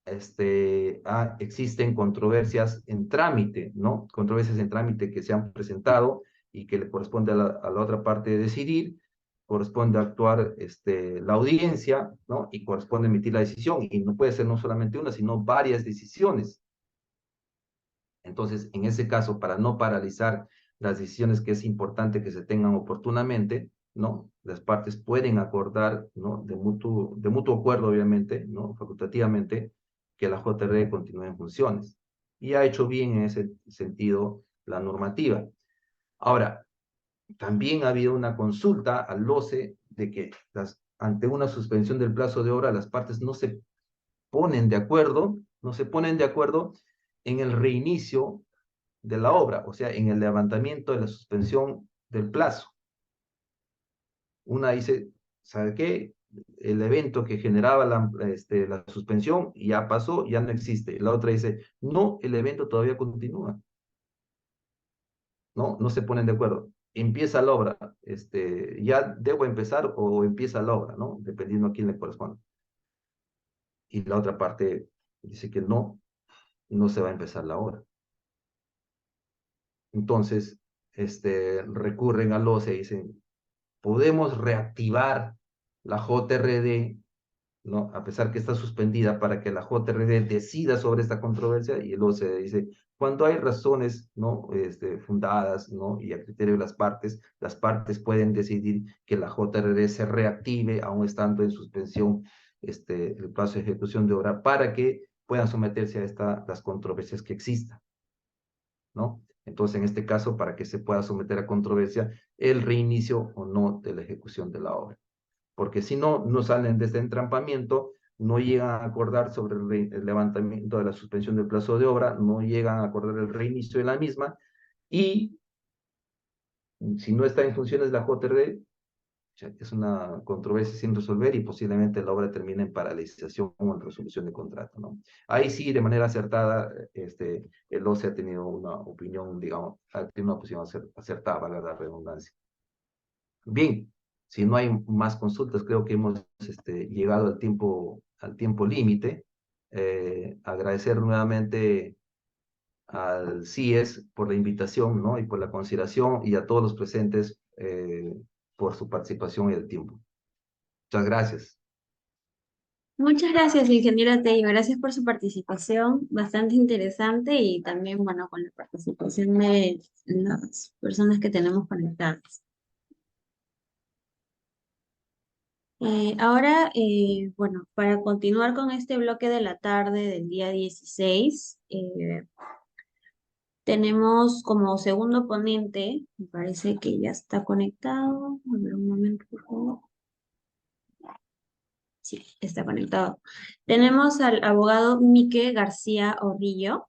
existen controversias en trámite, ¿no? Controversias en trámite que se han presentado y que le corresponde a la otra parte decidir, corresponde actuar la audiencia, ¿no? Y corresponde emitir la decisión, y no puede ser no solamente una, sino varias decisiones. Entonces, en ese caso, para no paralizar las decisiones que es importante que se tengan oportunamente, ¿no? Las partes pueden acordar, ¿no? De mutuo acuerdo, obviamente, ¿no? Facultativamente, que la JRE continúe en funciones. Y ha hecho bien en ese sentido la normativa. Ahora, también ha habido una consulta al LOCE de que ante una suspensión del plazo de obra, las partes no se ponen de acuerdo, no se ponen de acuerdo en el reinicio de la obra, o sea, en el levantamiento de la suspensión del plazo. Una dice, ¿sabe qué? El evento que generaba la suspensión ya pasó, ya no existe. La otra dice, no, el evento todavía continúa. No, no se ponen de acuerdo. Empieza la obra, ya debo empezar o empieza la obra, ¿no? Dependiendo a quién le corresponde. Y la otra parte dice que no, no se va a empezar la obra. Entonces, recurren al OCE y dicen, podemos reactivar la JRD, ¿no? A pesar que está suspendida, para que la JRD decida sobre esta controversia. Y el OCDE dice, cuando hay razones, ¿no? Fundadas, ¿no? Y a criterio de las partes pueden decidir que la JRD se reactive, aún estando en suspensión el plazo de ejecución de obra, para que puedan someterse a las controversias que existan, ¿no? Entonces, en este caso, para que se pueda someter a controversia el reinicio o no de la ejecución de la obra. Porque si no, no salen de este entrampamiento, no llegan a acordar sobre el levantamiento de la suspensión del plazo de obra, no llegan a acordar el reinicio de la misma, y si no está en funciones la JRD, es una controversia sin resolver y posiblemente la obra termine en paralización o en resolución de contrato, ¿no? Ahí sí, de manera acertada, el OCE ha tenido una opinión, digamos, ha tenido una posición acertada, valga la redundancia. Bien, si no hay más consultas, creo que hemos llegado al tiempo límite. Agradecer nuevamente al CIES por la invitación, ¿no? Y por la consideración, y a todos los presentes por su participación y el tiempo. Muchas gracias. Muchas gracias, ingeniera Tello. Gracias por su participación, bastante interesante y también, bueno, con la participación de las personas que tenemos conectadas. Ahora, bueno, para continuar con este bloque de la tarde del día 16, tenemos como segundo ponente, me parece que ya está conectado. A ver, un momento, por favor. Sí, está conectado. Tenemos al abogado Mike García Orrillo,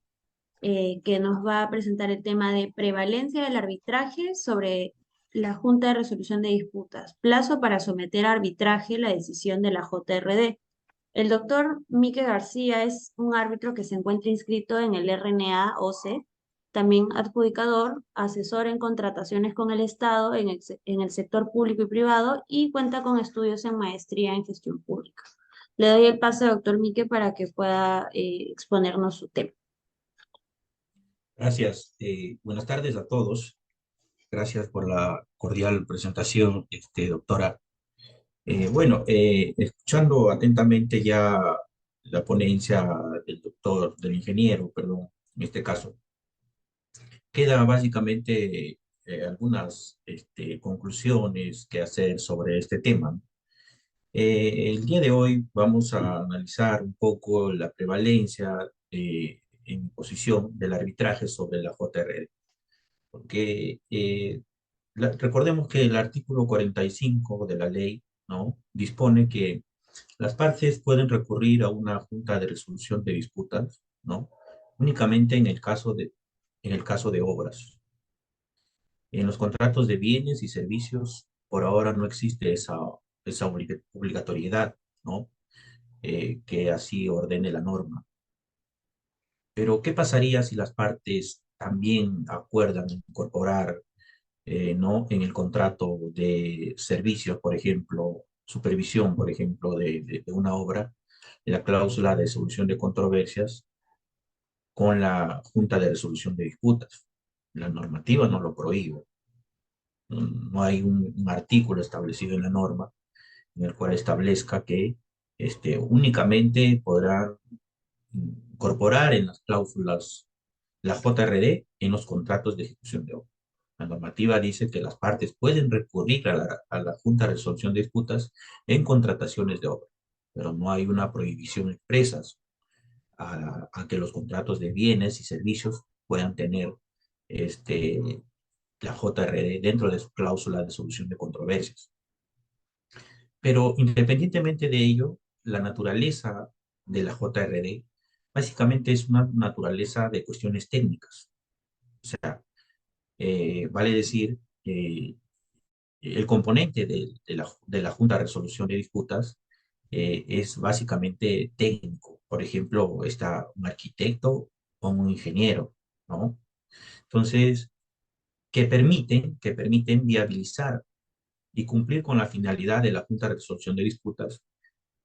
que nos va a presentar el tema de prevalencia del arbitraje sobre la Junta de Resolución de Disputas, plazo para someter a arbitraje la decisión de la JRD. El doctor Mike García es un árbitro que se encuentra inscrito en el RNA-OCE, también adjudicador, asesor en contrataciones con el Estado en el sector público y privado y cuenta con estudios en maestría en gestión pública. Le doy el pase al doctor Mike para que pueda exponernos su tema. Gracias. Buenas tardes a todos. Gracias por la cordial presentación, doctora. Escuchando atentamente ya la ponencia del ingeniero, perdón, en este caso, queda básicamente algunas conclusiones que hacer sobre este tema. El día de hoy vamos a analizar un poco la prevalencia en posición del arbitraje sobre la JRD. Porque recordemos que el artículo 45 de la ley, ¿no? Dispone que las partes pueden recurrir a una junta de resolución de disputas, ¿no? Únicamente en el caso de obras. En los contratos de bienes y servicios, por ahora no existe esa obligatoriedad, ¿no? Que así ordene la norma. Pero, ¿qué pasaría si las partes también acuerdan incorporar ¿no? En el contrato de servicios, por ejemplo, supervisión, por ejemplo, de una obra, la cláusula de solución de controversias con la Junta de Resolución de Disputas? La normativa no lo prohíbe. No hay un artículo establecido en la norma en el cual establezca que únicamente podrán incorporar en las cláusulas la JRD en los contratos de ejecución de obra. La normativa dice que las partes pueden recurrir a la Junta de Resolución de Disputas en contrataciones de obra, pero no hay una prohibición expresa a que los contratos de bienes y servicios puedan tener este, la JRD dentro de su cláusula de solución de controversias. Pero independientemente de ello, la naturaleza de la JRD básicamente es una naturaleza de cuestiones técnicas. O sea, vale decir, el componente de la Junta de Resolución de Disputas es básicamente técnico. Por ejemplo, está un arquitecto o un ingeniero, ¿no? Entonces, que permiten viabilizar y cumplir con la finalidad de la Junta de Resolución de Disputas,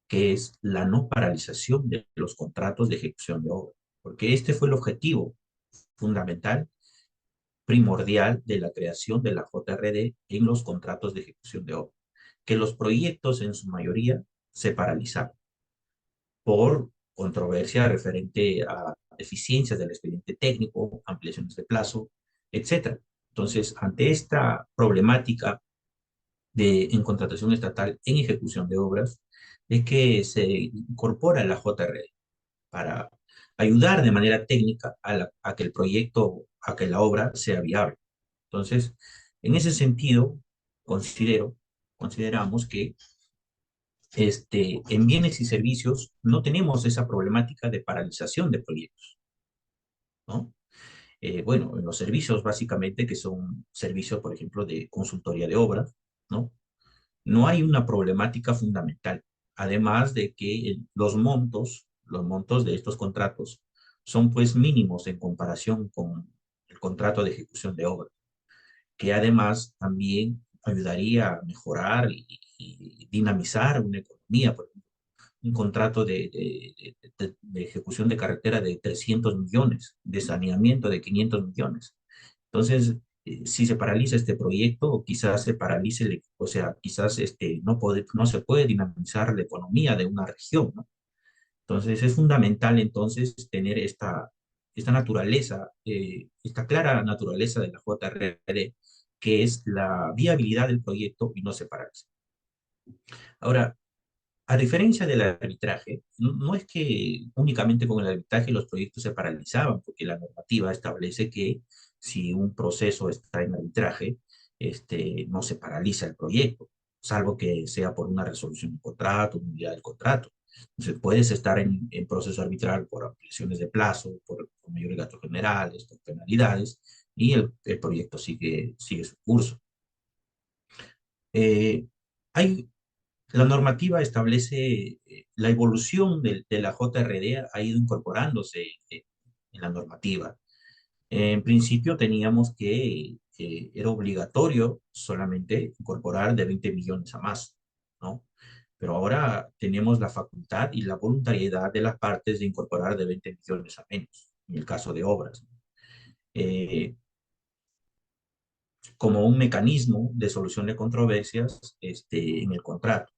que es la no paralización de los contratos de ejecución de obra, porque este fue el objetivo fundamental, primordial de la creación de la JRD en los contratos de ejecución de obra, que los proyectos en su mayoría se paralizaron por controversia referente a deficiencias del expediente técnico, ampliaciones de plazo, etcétera. Entonces, ante esta problemática en contratación estatal en ejecución de obras, es que se incorpora la JRD para ayudar de manera técnica a que el proyecto, a que la obra sea viable. Entonces, en ese sentido, consideramos que en bienes y servicios no tenemos esa problemática de paralización de proyectos, ¿no? Bueno, en los servicios básicamente, que son servicios, por ejemplo, de consultoría de obras, ¿no? No hay una problemática fundamental, además de que los montos de estos contratos son pues mínimos en comparación con el contrato de ejecución de obra, que además también ayudaría a mejorar y dinamizar una economía. Por ejemplo, un contrato de ejecución de carretera de 300 millones, de saneamiento de 500 millones. Entonces, si se paraliza este proyecto, quizás se paralice, o sea, quizás no se puede dinamizar la economía de una región, ¿no? Entonces, es fundamental entonces tener esta naturaleza, esta clara naturaleza de la JRD, que es la viabilidad del proyecto y no separarse. Ahora, a diferencia del arbitraje, no es que únicamente con el arbitraje los proyectos se paralizaban, porque la normativa establece que si un proceso está en arbitraje, no se paraliza el proyecto, salvo que sea por una resolución de contrato, nulidad del contrato. Entonces, puedes estar en proceso arbitral por ampliaciones de plazo, por mayores gastos generales, por penalidades, y el proyecto sigue su curso. Eh, hay La normativa establece la evolución de la JRD ha ido incorporándose en la normativa. En principio teníamos que era obligatorio solamente incorporar de 20 millones a más, ¿no? Pero ahora tenemos la facultad y la voluntariedad de las partes de incorporar de 20 millones a menos, en el caso de obras, eh, como un mecanismo de solución de controversias en el contrato.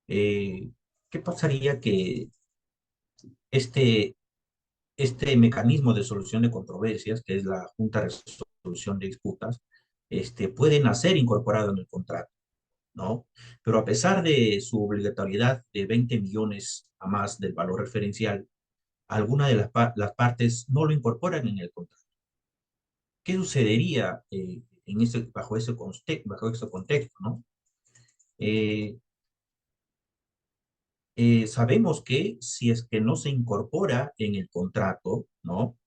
Eh, ¿Qué pasaría que este, este mecanismo de solución de controversias, que es la Junta de Resolución de Disputas, puede nacer incorporado en el contrato, ¿no? Pero a pesar de su obligatoriedad de 20 millones a más del valor referencial, algunas de las partes no lo incorporan en el contrato. ¿Qué sucedería bajo ese contexto, ¿no? Eh, Sabemos que si es que no se incorpora en el contrato, ¿no?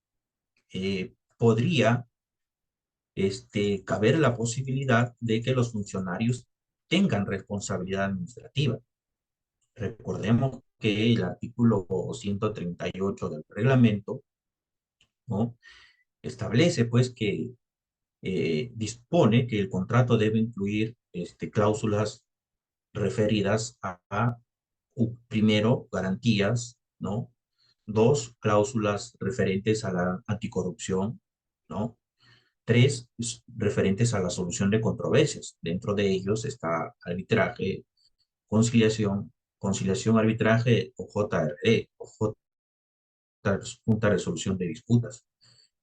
Podría caber la posibilidad de que los funcionarios tengan responsabilidad administrativa. Recordemos que el artículo 138 del reglamento, ¿no? Establece pues que dispone que el contrato debe incluir cláusulas referidas primero, garantías, ¿no? Dos, cláusulas referentes a la anticorrupción, ¿no? Tres, referentes a la solución de controversias. Dentro de ellos está arbitraje, conciliación, arbitraje o JRE, Junta de Resolución de Disputas.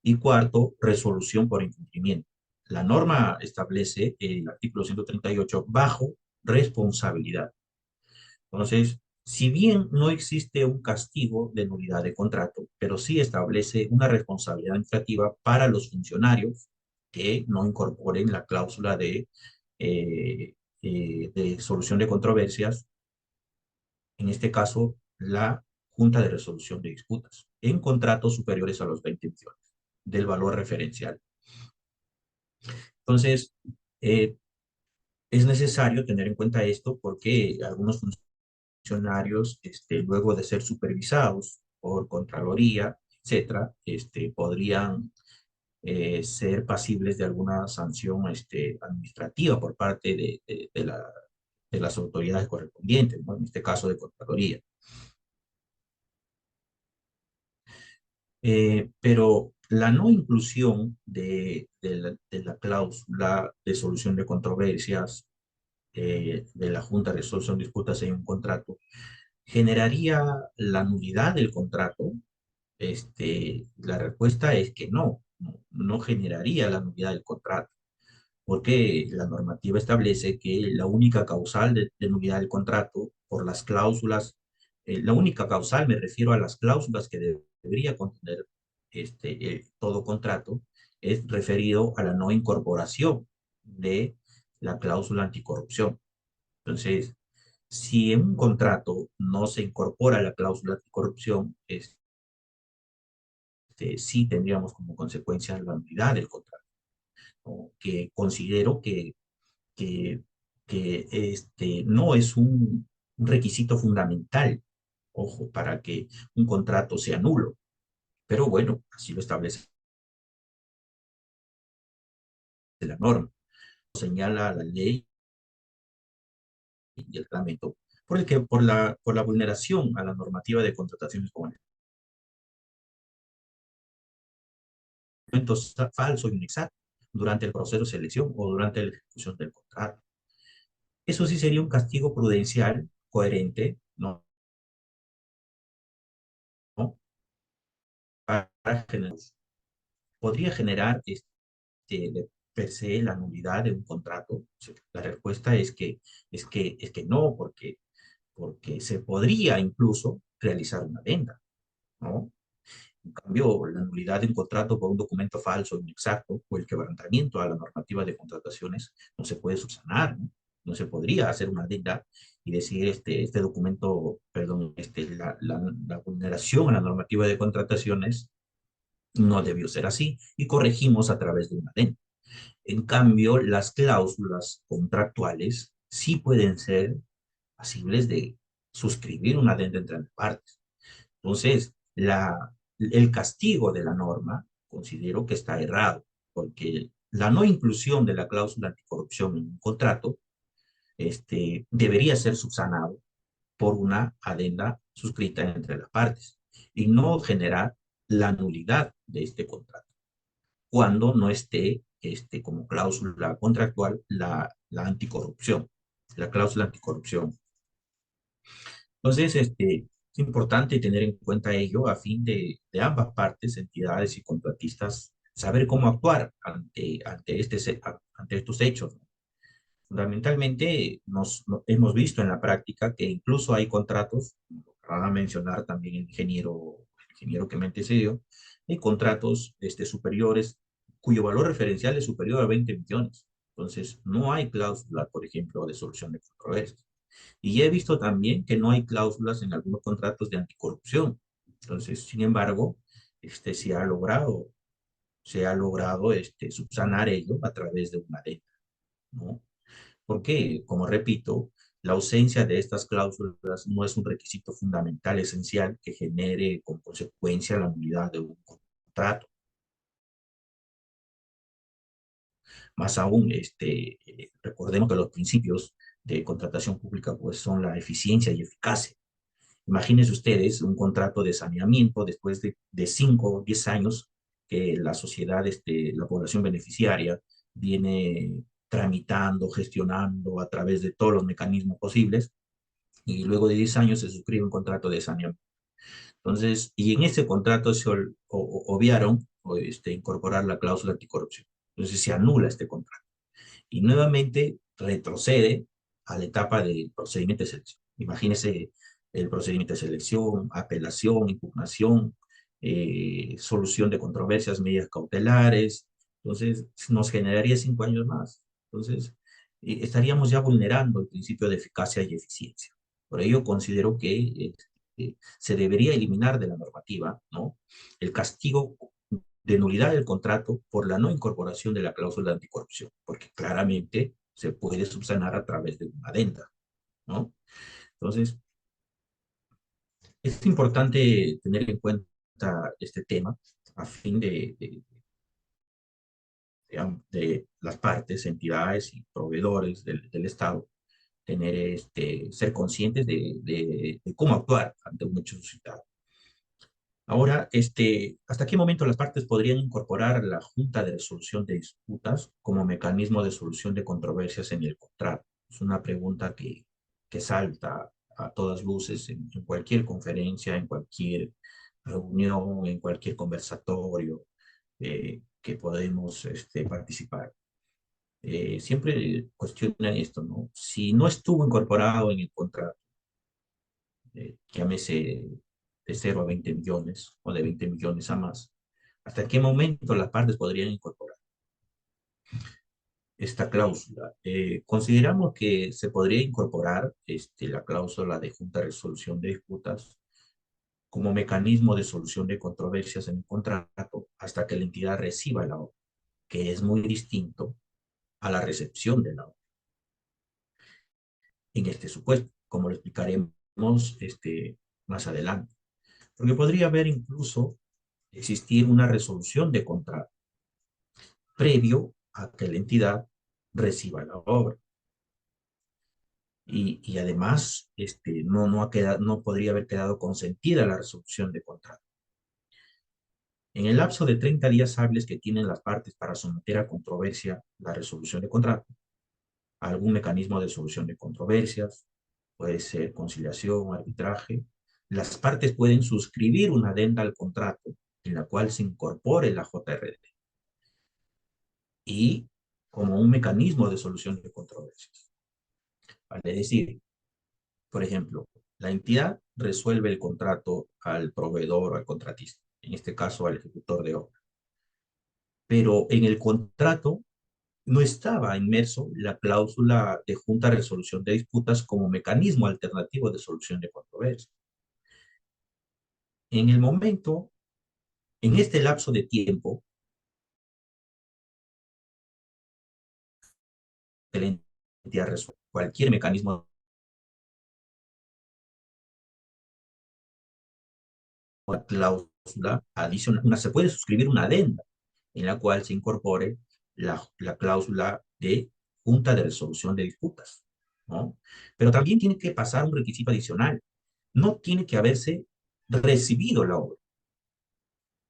Y cuarto, resolución por incumplimiento. La norma establece el artículo 138 bajo responsabilidad. Entonces, si bien no existe un castigo de nulidad de contrato, pero sí establece una responsabilidad administrativa para los funcionarios que no incorporen la cláusula de solución de controversias, en este caso, la Junta de Resolución de Disputas, en contratos superiores a los 20 millones del valor referencial. Entonces, eh, es necesario tener en cuenta esto porque algunos funcionarios, luego de ser supervisados por Contraloría, etcétera, podrían ser pasibles de alguna sanción administrativa por parte de las autoridades correspondientes, ¿no? En este caso de Contraloría. Pero la no inclusión de la cláusula de solución de controversias de la Junta de Resolución de Disputas en un contrato generaría la nulidad del contrato. La respuesta es que no generaría la nulidad del contrato, porque la normativa establece que la única causal de nulidad del contrato por las cláusulas, la única causal, me refiero a las cláusulas que debería contener todo contrato, es referido a la no incorporación de la cláusula anticorrupción. Entonces, si en un contrato no se incorpora la cláusula anticorrupción, sí tendríamos como consecuencia la nulidad del contrato, ¿no? Que considero que, que no es un requisito fundamental, ojo, para que un contrato sea nulo. Pero bueno, así lo establece la norma, señala la ley y el reglamento, por la vulneración a la normativa de contrataciones con elementos falsos y inexactos durante el proceso de selección o durante la ejecución del contrato. Eso sí sería un castigo prudencial coherente, ¿no? para generar, podría generar de per se la nulidad de un contrato. La respuesta es que no, porque se podría incluso realizar una adenda, ¿no? En cambio, la nulidad de un contrato por un documento falso, inexacto, o el quebrantamiento a la normativa de contrataciones no se puede subsanar, ¿no? No se podría hacer una adenda y decir este documento, perdón, la vulneración a la normativa de contrataciones no debió ser así y corregimos a través de una adenda. En cambio, las cláusulas contractuales sí pueden ser pasibles de suscribir una adenda entre las partes. Entonces, el castigo de la norma considero que está errado, porque la no inclusión de la cláusula anticorrupción en un contrato debería ser subsanado por una adenda suscrita entre las partes y no generar la nulidad de este contrato cuando no esté como cláusula contractual la anticorrupción, la cláusula anticorrupción. Entonces, es importante tener en cuenta ello a fin de ambas partes, entidades y contratistas, saber cómo actuar ante estos hechos, ¿no? Fundamentalmente, hemos visto en la práctica que incluso hay contratos, como acaba de mencionar también el ingeniero que me antecedió, hay contratos superiores cuyo valor referencial es superior a 20 millones. Entonces, no hay cláusula, por ejemplo, de solución de controversias. Y he visto también que no hay cláusulas en algunos contratos de anticorrupción. Entonces, sin embargo, se ha logrado subsanar ello a través de una adenda, ¿no? Porque, como repito, la ausencia de estas cláusulas no es un requisito fundamental, esencial, que genere con consecuencia la nulidad de un contrato. Más aún, recordemos que los principios de contratación pública pues, son la eficiencia y eficacia. Imagínense ustedes un contrato de saneamiento después de 5 o 10 años que la sociedad, la población beneficiaria, viene tramitando, gestionando a través de todos los mecanismos posibles, y luego de 10 años se suscribe un contrato de saneamiento. Entonces, y en ese contrato se obviaron incorporar la cláusula anticorrupción. Entonces se anula este contrato y nuevamente retrocede a la etapa del procedimiento de selección. Imagínese el procedimiento de selección, apelación, impugnación, solución de controversias, medidas cautelares. Entonces, nos generaría 5 años más. Entonces, estaríamos ya vulnerando el principio de eficacia y eficiencia. Por ello, considero que se debería eliminar de la normativa, ¿no?, el castigo de nulidad del contrato por la no incorporación de la cláusula de anticorrupción, porque claramente se puede subsanar a través de una adenda, ¿no? Entonces, es importante tener en cuenta este tema a fin de las partes, entidades y proveedores del Estado, ser conscientes de cómo actuar ante un hecho suscitado. Ahora, ¿hasta qué momento las partes podrían incorporar la Junta de Resolución de Disputas como mecanismo de solución de controversias en el contrato? Es una pregunta que salta a todas luces en cualquier conferencia, en cualquier reunión, en cualquier conversatorio que podemos participar. Siempre cuestionan esto, ¿no? Si no estuvo incorporado en el contrato, llámese de 0 a 20 millones o de 20 millones a más, ¿hasta qué momento las partes podrían incorporar esta cláusula? Consideramos que se podría incorporar la cláusula de junta de resolución de disputas como mecanismo de solución de controversias en el contrato hasta que la entidad reciba la obra, que es muy distinto a la recepción de la obra. En este supuesto, como lo explicaremos más adelante. Porque podría haber incluso existir una resolución de contrato previo a que la entidad reciba la obra. Y además, no podría haber quedado consentida la resolución de contrato. En el lapso de 30 días hábiles que tienen las partes para someter a controversia la resolución de contrato, algún mecanismo de solución de controversias, puede ser conciliación, arbitraje, las partes pueden suscribir una adenda al contrato en la cual se incorpore la JRD y como un mecanismo de solución de controversias. Vale, es decir, por ejemplo, la entidad resuelve el contrato al proveedor o al contratista, en este caso al ejecutor de obra. Pero en el contrato no estaba inmerso la cláusula de junta de resolución de disputas como mecanismo alternativo de solución de controversias. En el momento, en este lapso de tiempo, la entidad resuelve cualquier mecanismo, la cláusula adicional, se puede suscribir una adenda en la cual se incorpore la cláusula de junta de resolución de disputas, ¿no? Pero también tiene que pasar un requisito adicional. No tiene que haberse recibido la obra.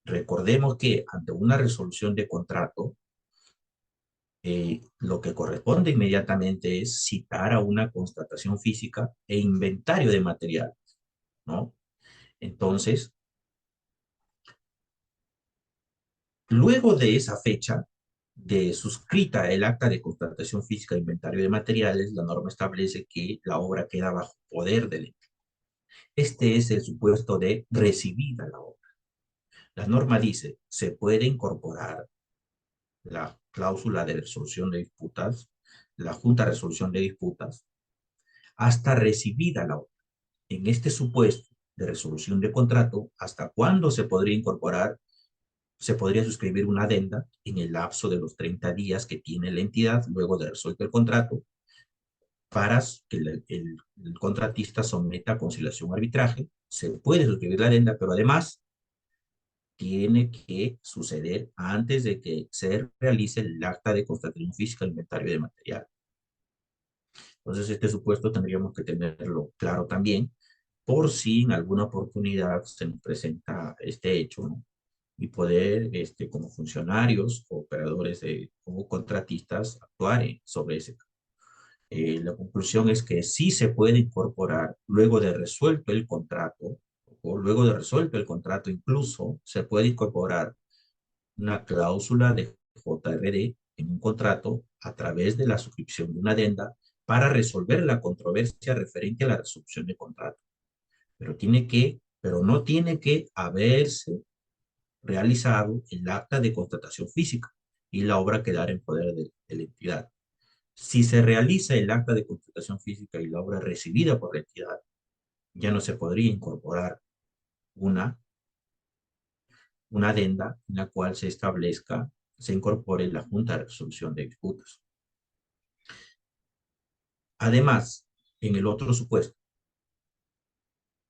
Recordemos que ante una resolución de contrato, lo que corresponde inmediatamente es citar a una constatación física e inventario de materiales, ¿no? Entonces, luego de esa fecha, de suscrita el acta de constatación física e inventario de materiales, la norma establece que la obra queda bajo poder del ente. Este es el supuesto de recibida la obra. La norma dice, se puede incorporar la cláusula de resolución de disputas, la junta de resolución de disputas, hasta recibida la obra. En este supuesto de resolución de contrato, ¿hasta cuándo se podría incorporar? Se podría suscribir una adenda en el lapso de los 30 días que tiene la entidad luego de resuelto el contrato para que el contratista someta a conciliación o arbitraje. Se puede suscribir la adenda, pero además tiene que suceder antes de que se realice el acta de constatación física del inventario de material. Entonces, este supuesto tendríamos que tenerlo claro también, por si en alguna oportunidad se nos presenta este hecho, ¿no? Y poder, como funcionarios, operadores o contratistas, actuar sobre ese caso. La conclusión es que sí se puede incorporar luego de resuelto el contrato, o luego de resuelto el contrato incluso, se puede incorporar una cláusula de JRD en un contrato a través de la suscripción de una adenda para resolver la controversia referente a la resolución de contrato. Pero no tiene que haberse realizado el acta de constatación física y la obra quedar en poder de la entidad. Si se realiza el acta de constatación física y la obra recibida por la entidad, ya no se podría incorporar una, una adenda en la cual se establezca, se incorpore la Junta de Resolución de Disputas. Además, en el otro supuesto,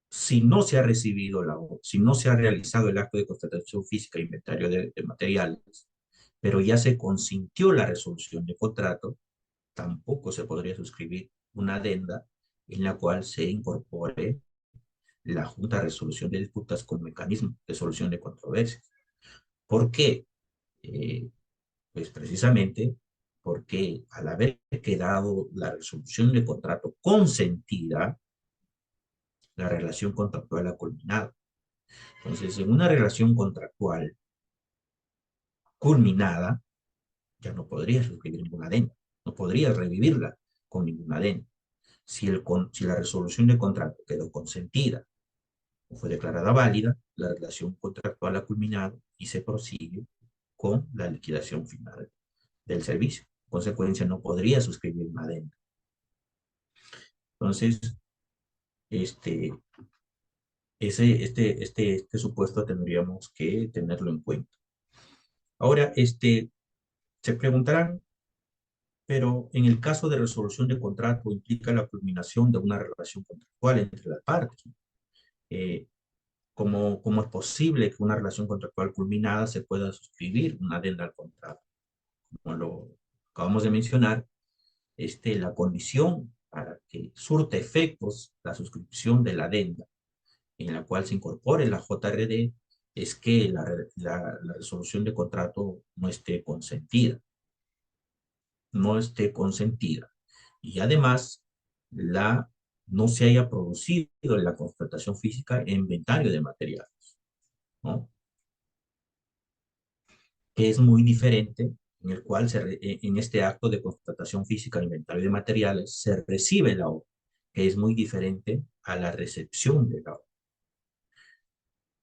si no se ha recibido si no se ha realizado el acto de constatación física e inventario de materiales, pero ya se consintió la resolución de contrato, tampoco se podría suscribir una adenda en la cual se incorpore la Junta de Resolución de Disputas como mecanismo de solución de controversias. ¿Por qué? Eh, pues precisamente porque al haber quedado la resolución de contrato consentida, la relación contractual ha culminado. Entonces, en una relación contractual culminada, ya no podría suscribir ninguna adenda, no podría revivirla con ninguna adenda. Si la resolución de contrato quedó consentida o fue declarada válida, la relación contractual ha culminado y se prosigue con la liquidación final del servicio. En consecuencia, no podría suscribir una adenda. Entonces, este, este supuesto tendríamos que tenerlo en cuenta. Ahora, se preguntarán, pero en el caso de resolución de contrato implica la culminación de una relación contractual entre las partes. Eh, ¿Cómo es posible que una relación contractual culminada se pueda suscribir una adenda al contrato? Como lo acabamos de mencionar, la condición para que surta efectos la suscripción de la adenda en la cual se incorpore la JRD es que la resolución de contrato no esté consentida. No esté consentida. Y además, no se haya producido la constatación física en inventario de materiales, ¿no? que es muy diferente, en el cual en este acto de constatación física de inventario de materiales se recibe la obra, que es muy diferente a la recepción de la obra.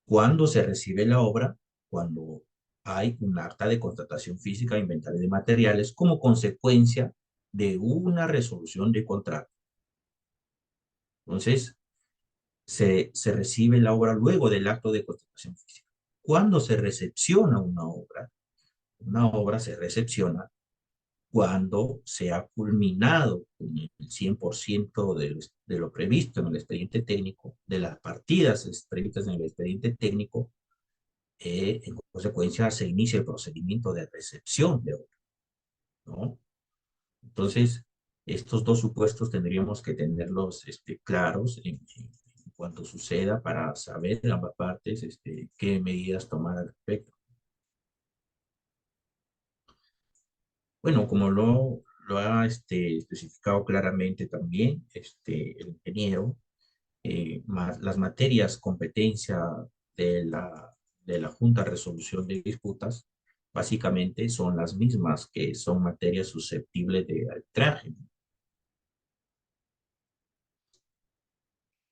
¿Cuándo se recibe la obra? Cuando hay un acta de constatación física de inventario de materiales como consecuencia de una resolución de contrato. Entonces, se recibe la obra luego del acto de constatación física. ¿Cuándo se recepciona una obra? Una obra se recepciona cuando se ha culminado con el 100% de lo previsto en el expediente técnico, de las partidas previstas en el expediente técnico, en consecuencia se inicia el procedimiento de recepción de obra, ¿no? Entonces, estos dos supuestos tendríamos que tenerlos claros en cuanto suceda para saber de ambas partes qué medidas tomar al respecto. Bueno, como lo ha especificado claramente también el ingeniero, las materias competencia de de la Junta de Resolución de Disputas básicamente son las mismas que son materias susceptibles de arbitraje.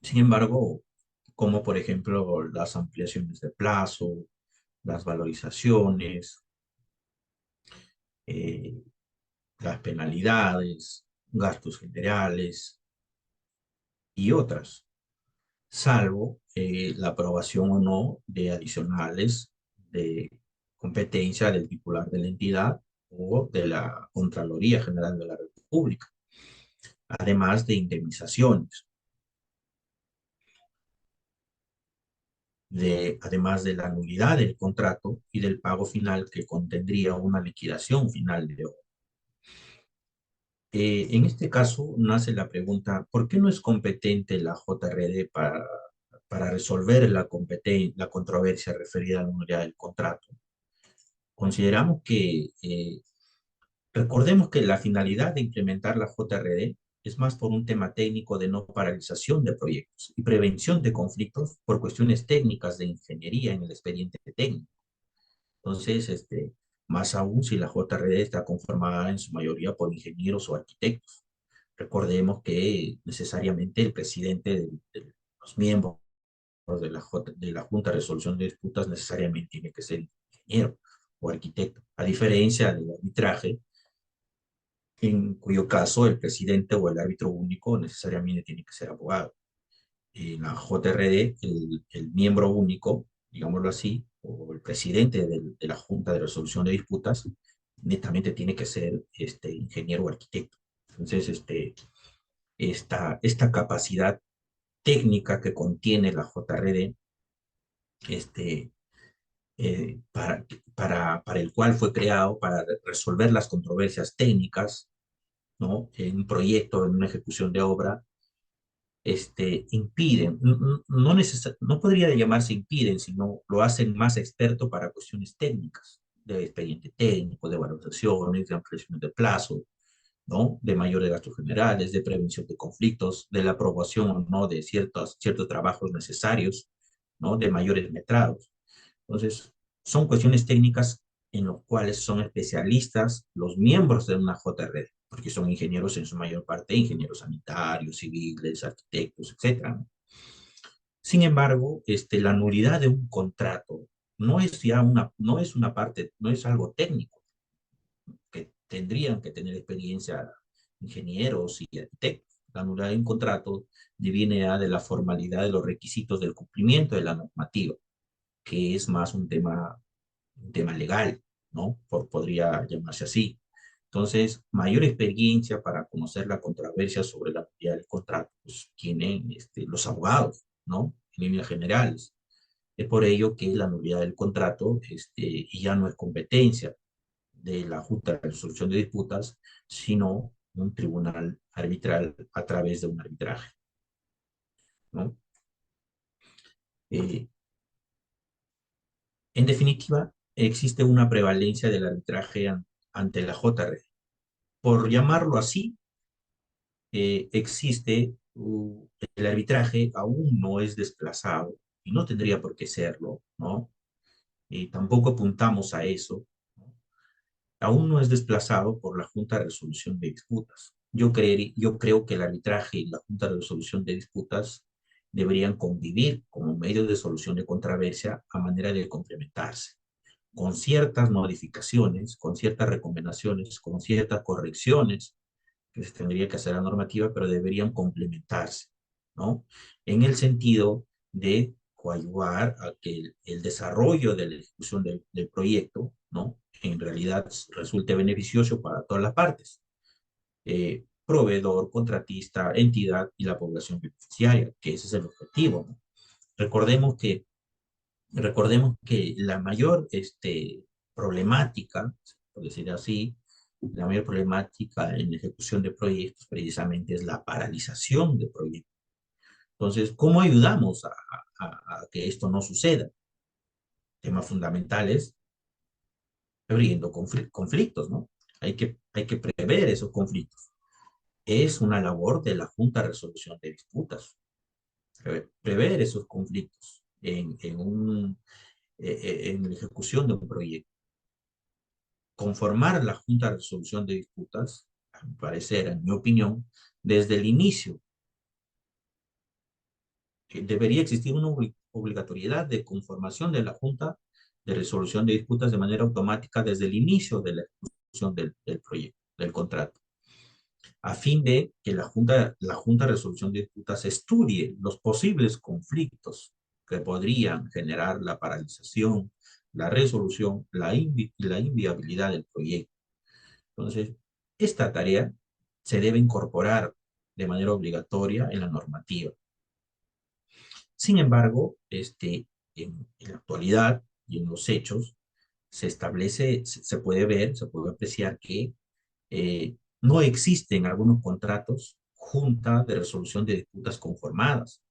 Sin embargo, como por ejemplo las ampliaciones de plazo, las valorizaciones, eh, las penalidades, gastos generales y otras, salvo la aprobación o no de adicionales de competencia del titular de la entidad o de la Contraloría General de la República, además de indemnizaciones, además de la nulidad del contrato y del pago final que contendría una liquidación final de obra. En este caso nace la pregunta, ¿por qué no es competente la JRD para resolver la controversia referida a la nulidad del contrato? Consideramos que, recordemos que la finalidad de implementar la JRD es más por un tema técnico de no paralización de proyectos y prevención de conflictos por cuestiones técnicas de ingeniería en el expediente técnico. Entonces, más aún si la JRD está conformada en su mayoría por ingenieros o arquitectos. Recordemos que necesariamente el presidente de los miembros de la Junta de Resolución de Disputas necesariamente tiene que ser ingeniero o arquitecto, a diferencia del arbitraje, en cuyo caso el presidente o el árbitro único necesariamente tiene que ser abogado. En la JRD, el miembro único, digámoslo así, o el presidente de la Junta de Resolución de Disputas, netamente tiene que ser ingeniero o arquitecto. Entonces, esta capacidad técnica que contiene la JRD, este, para el cual fue creado, para resolver las controversias técnicas, ¿no? En un proyecto, en una ejecución de obra, impiden, no podría llamarse impiden, sino lo hacen más experto para cuestiones técnicas, de expediente técnico, de valoraciones, de ampliaciones de plazo, ¿no? De mayores gastos generales, de prevención de conflictos, de la aprobación o no de ciertos trabajos necesarios, ¿no? De mayores metrados. Entonces, son cuestiones técnicas en las cuales son especialistas los miembros de una JRD, porque son ingenieros en su mayor parte, ingenieros sanitarios, civiles, arquitectos, etcétera. Sin embargo, la nulidad de un contrato no es ya no es una parte, no es algo técnico, que tendrían que tener experiencia ingenieros y arquitectos. La nulidad de un contrato viene ya de la formalidad de los requisitos del cumplimiento de la normativa, que es más un tema legal, ¿no? Podría llamarse así. Entonces, mayor experiencia para conocer la controversia sobre la nulidad del contrato, pues tienen los abogados, ¿no? En líneas generales. Es por ello que la nulidad del contrato ya no es competencia de la Junta de Resolución de Disputas, sino un tribunal arbitral a través de un arbitraje, ¿no? Eh, en definitiva, existe una prevalencia del arbitraje ante la JR. Por llamarlo así, el arbitraje aún no es desplazado y no tendría por qué serlo, ¿no? Tampoco apuntamos a eso, aún no es desplazado por la Junta de Resolución de Disputas. Yo creo que el arbitraje y la Junta de Resolución de Disputas deberían convivir como medio de solución de controversia a manera de complementarse, con ciertas modificaciones, con ciertas recomendaciones, con ciertas correcciones que se tendría que hacer la normativa, pero deberían complementarse, ¿no? En el sentido de coadyuvar a que el desarrollo de la ejecución del proyecto, ¿no? En realidad resulte beneficioso para todas las partes, proveedor, contratista, entidad y la población beneficiaria, que ese es el objetivo, ¿no? Recordemos que, recordemos que la mayor problemática, por decir así, la mayor problemática en la ejecución de proyectos precisamente es la paralización de proyectos. Entonces, ¿cómo ayudamos a que esto no suceda? Temas fundamentales, previendo conflictos, ¿no? Hay que prever esos conflictos. Es una labor de la Junta de Resolución de Disputas, prever esos conflictos en la ejecución de un proyecto. Conformar la Junta de Resolución de Disputas, a mi parecer, en mi opinión, desde el inicio, debería existir una obligatoriedad de conformación de la Junta de Resolución de Disputas de manera automática desde el inicio de la ejecución del proyecto, del contrato, a fin de que la Junta de Resolución de Disputas estudie los posibles conflictos que podrían generar la paralización, la resolución, la inviabilidad del proyecto. Entonces, esta tarea se debe incorporar de manera obligatoria en la normativa. Sin embargo, en la actualidad y en los hechos, se establece, se puede ver, se puede apreciar que no existen algunos contratos junta de resolución de disputas conformadas.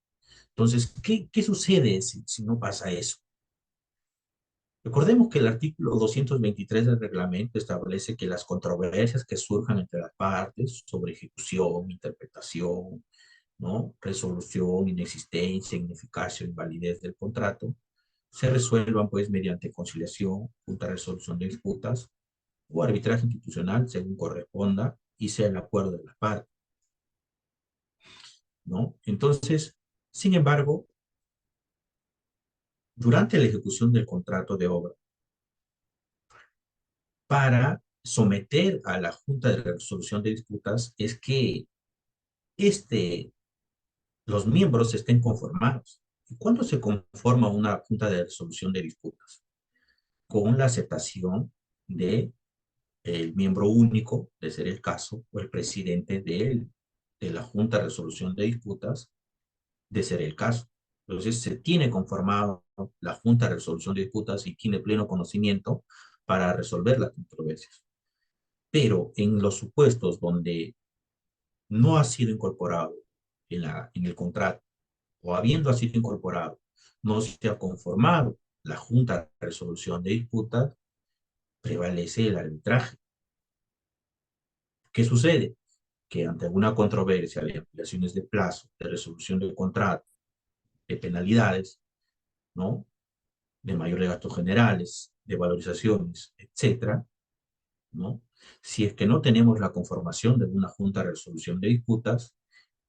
Entonces, ¿qué sucede si no pasa eso? Recordemos que el artículo 223 del reglamento establece que las controversias que surjan entre las partes sobre ejecución, interpretación, ¿no? Resolución, inexistencia, ineficacia o invalidez del contrato, se resuelvan pues mediante conciliación, junta de resolución de disputas o arbitraje institucional según corresponda y sea el acuerdo de las partes, ¿no? Entonces, sin embargo, durante la ejecución del contrato de obra, para someter a la Junta de Resolución de Disputas es que este, los miembros estén conformados. ¿Y cuándo se conforma una Junta de Resolución de Disputas? Con la aceptación de el miembro único, de ser el caso, o el presidente de la Junta de Resolución de Disputas, de ser el caso. Entonces, se tiene conformado la Junta de Resolución de Disputas y tiene pleno conocimiento para resolver las controversias. Pero en los supuestos donde no ha sido incorporado en el contrato, o habiendo sido incorporado, no se ha conformado la Junta de Resolución de Disputas, prevalece el arbitraje. ¿Qué sucede? Que ante alguna controversia de ampliaciones de plazo, de resolución del contrato, de penalidades, ¿no? De mayores gastos generales, de valorizaciones, etcétera, ¿no? Si es que no tenemos la conformación de una junta de resolución de disputas,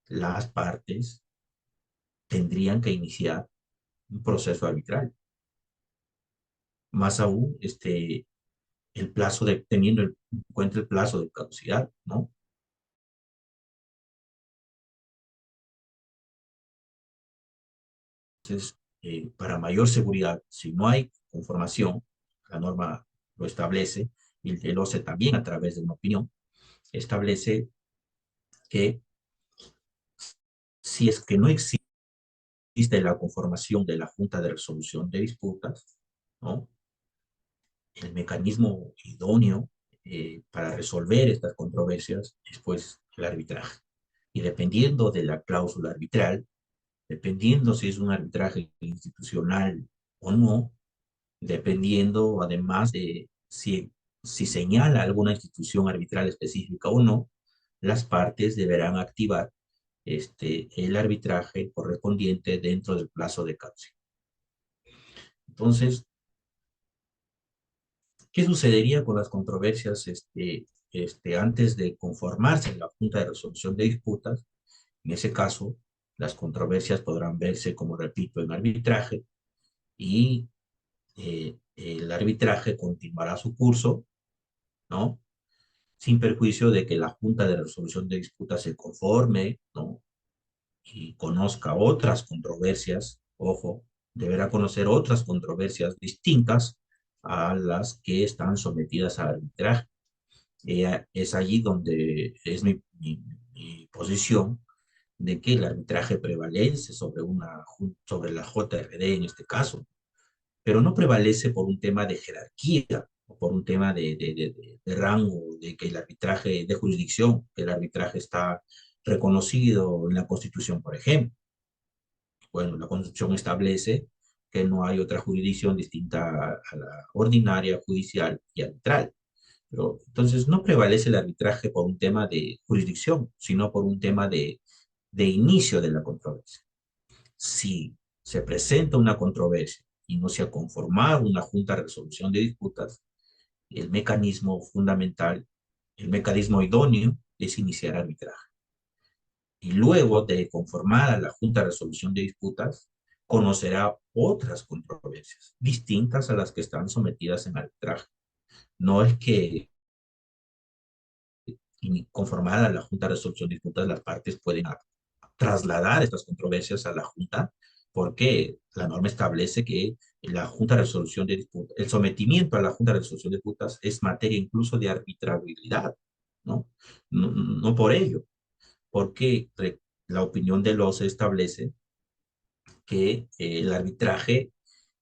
las partes tendrían que iniciar un proceso arbitral. Más aún, el plazo teniendo en cuenta el plazo de caducidad, ¿no? Entonces, para mayor seguridad, si no hay conformación, la norma lo establece, y el OCE también a través de una opinión, establece que si es que no existe la conformación de la Junta de Resolución de Disputas, ¿no? El mecanismo idóneo para resolver estas controversias es pues el arbitraje. Y dependiendo de la cláusula arbitral, dependiendo si es un arbitraje institucional o no, dependiendo además de si señala alguna institución arbitral específica o no, las partes deberán activar el arbitraje correspondiente dentro del plazo de cauce. Entonces, ¿Qué sucedería con las controversias antes de conformarse en la Junta de Resolución de Disputas? En ese caso, las controversias podrán verse, como repito, en arbitraje y el arbitraje continuará su curso, ¿no? Sin perjuicio de que la Junta de Resolución de Disputas se conforme, ¿no? Y conozca otras controversias, ojo, deberá conocer otras controversias distintas a las que están sometidas al arbitraje. Es allí donde es mi posición de que el arbitraje prevalece sobre la JRD en este caso, pero no prevalece por un tema de jerarquía o por un tema de rango, de que el arbitraje de jurisdicción, que el arbitraje está reconocido en la Constitución, por ejemplo. Bueno, la Constitución establece que no hay otra jurisdicción distinta a la ordinaria, judicial y arbitral. Pero entonces no prevalece el arbitraje por un tema de jurisdicción, sino por un tema de inicio de la controversia. Si se presenta una controversia y no se ha conformado una junta de resolución de disputas, el mecanismo fundamental, el mecanismo idóneo es iniciar arbitraje. Y luego de conformada la junta de resolución de disputas, conocerá otras controversias distintas a las que están sometidas en arbitraje. No es que conformada la junta de resolución de disputas, las partes pueden trasladar estas controversias a la Junta, porque la norma establece que la Junta de Resolución de Disputas, el sometimiento a la Junta de Resolución de Disputas es materia incluso de arbitrabilidad, ¿no? No por ello, porque la opinión de los establece que el arbitraje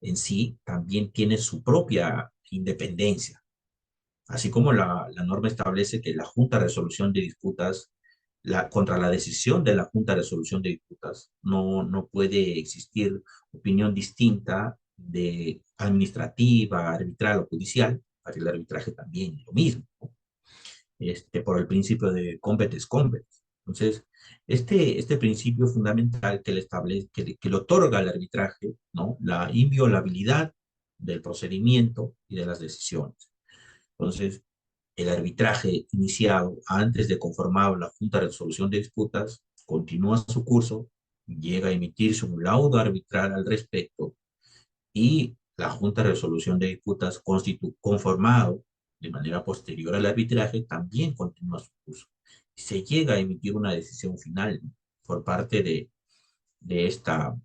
en sí también tiene su propia independencia, así como la norma establece que la Junta de Resolución de Disputas contra la decisión de la Junta de Resolución de Disputas no puede existir opinión distinta de administrativa, arbitral o judicial, para el arbitraje también lo mismo, ¿no? Por el principio de competence competence. Entonces, este principio fundamental que le establece, que le otorga al arbitraje, ¿no? La inviolabilidad del procedimiento y de las decisiones. Entonces, el arbitraje iniciado antes de conformar la Junta de Resolución de Disputas continúa su curso, llega a emitirse un laudo arbitral al respecto y la Junta de Resolución de Disputas conformado de manera posterior al arbitraje también continúa su curso. Se llega a emitir una decisión final, ¿no? Por parte de esta,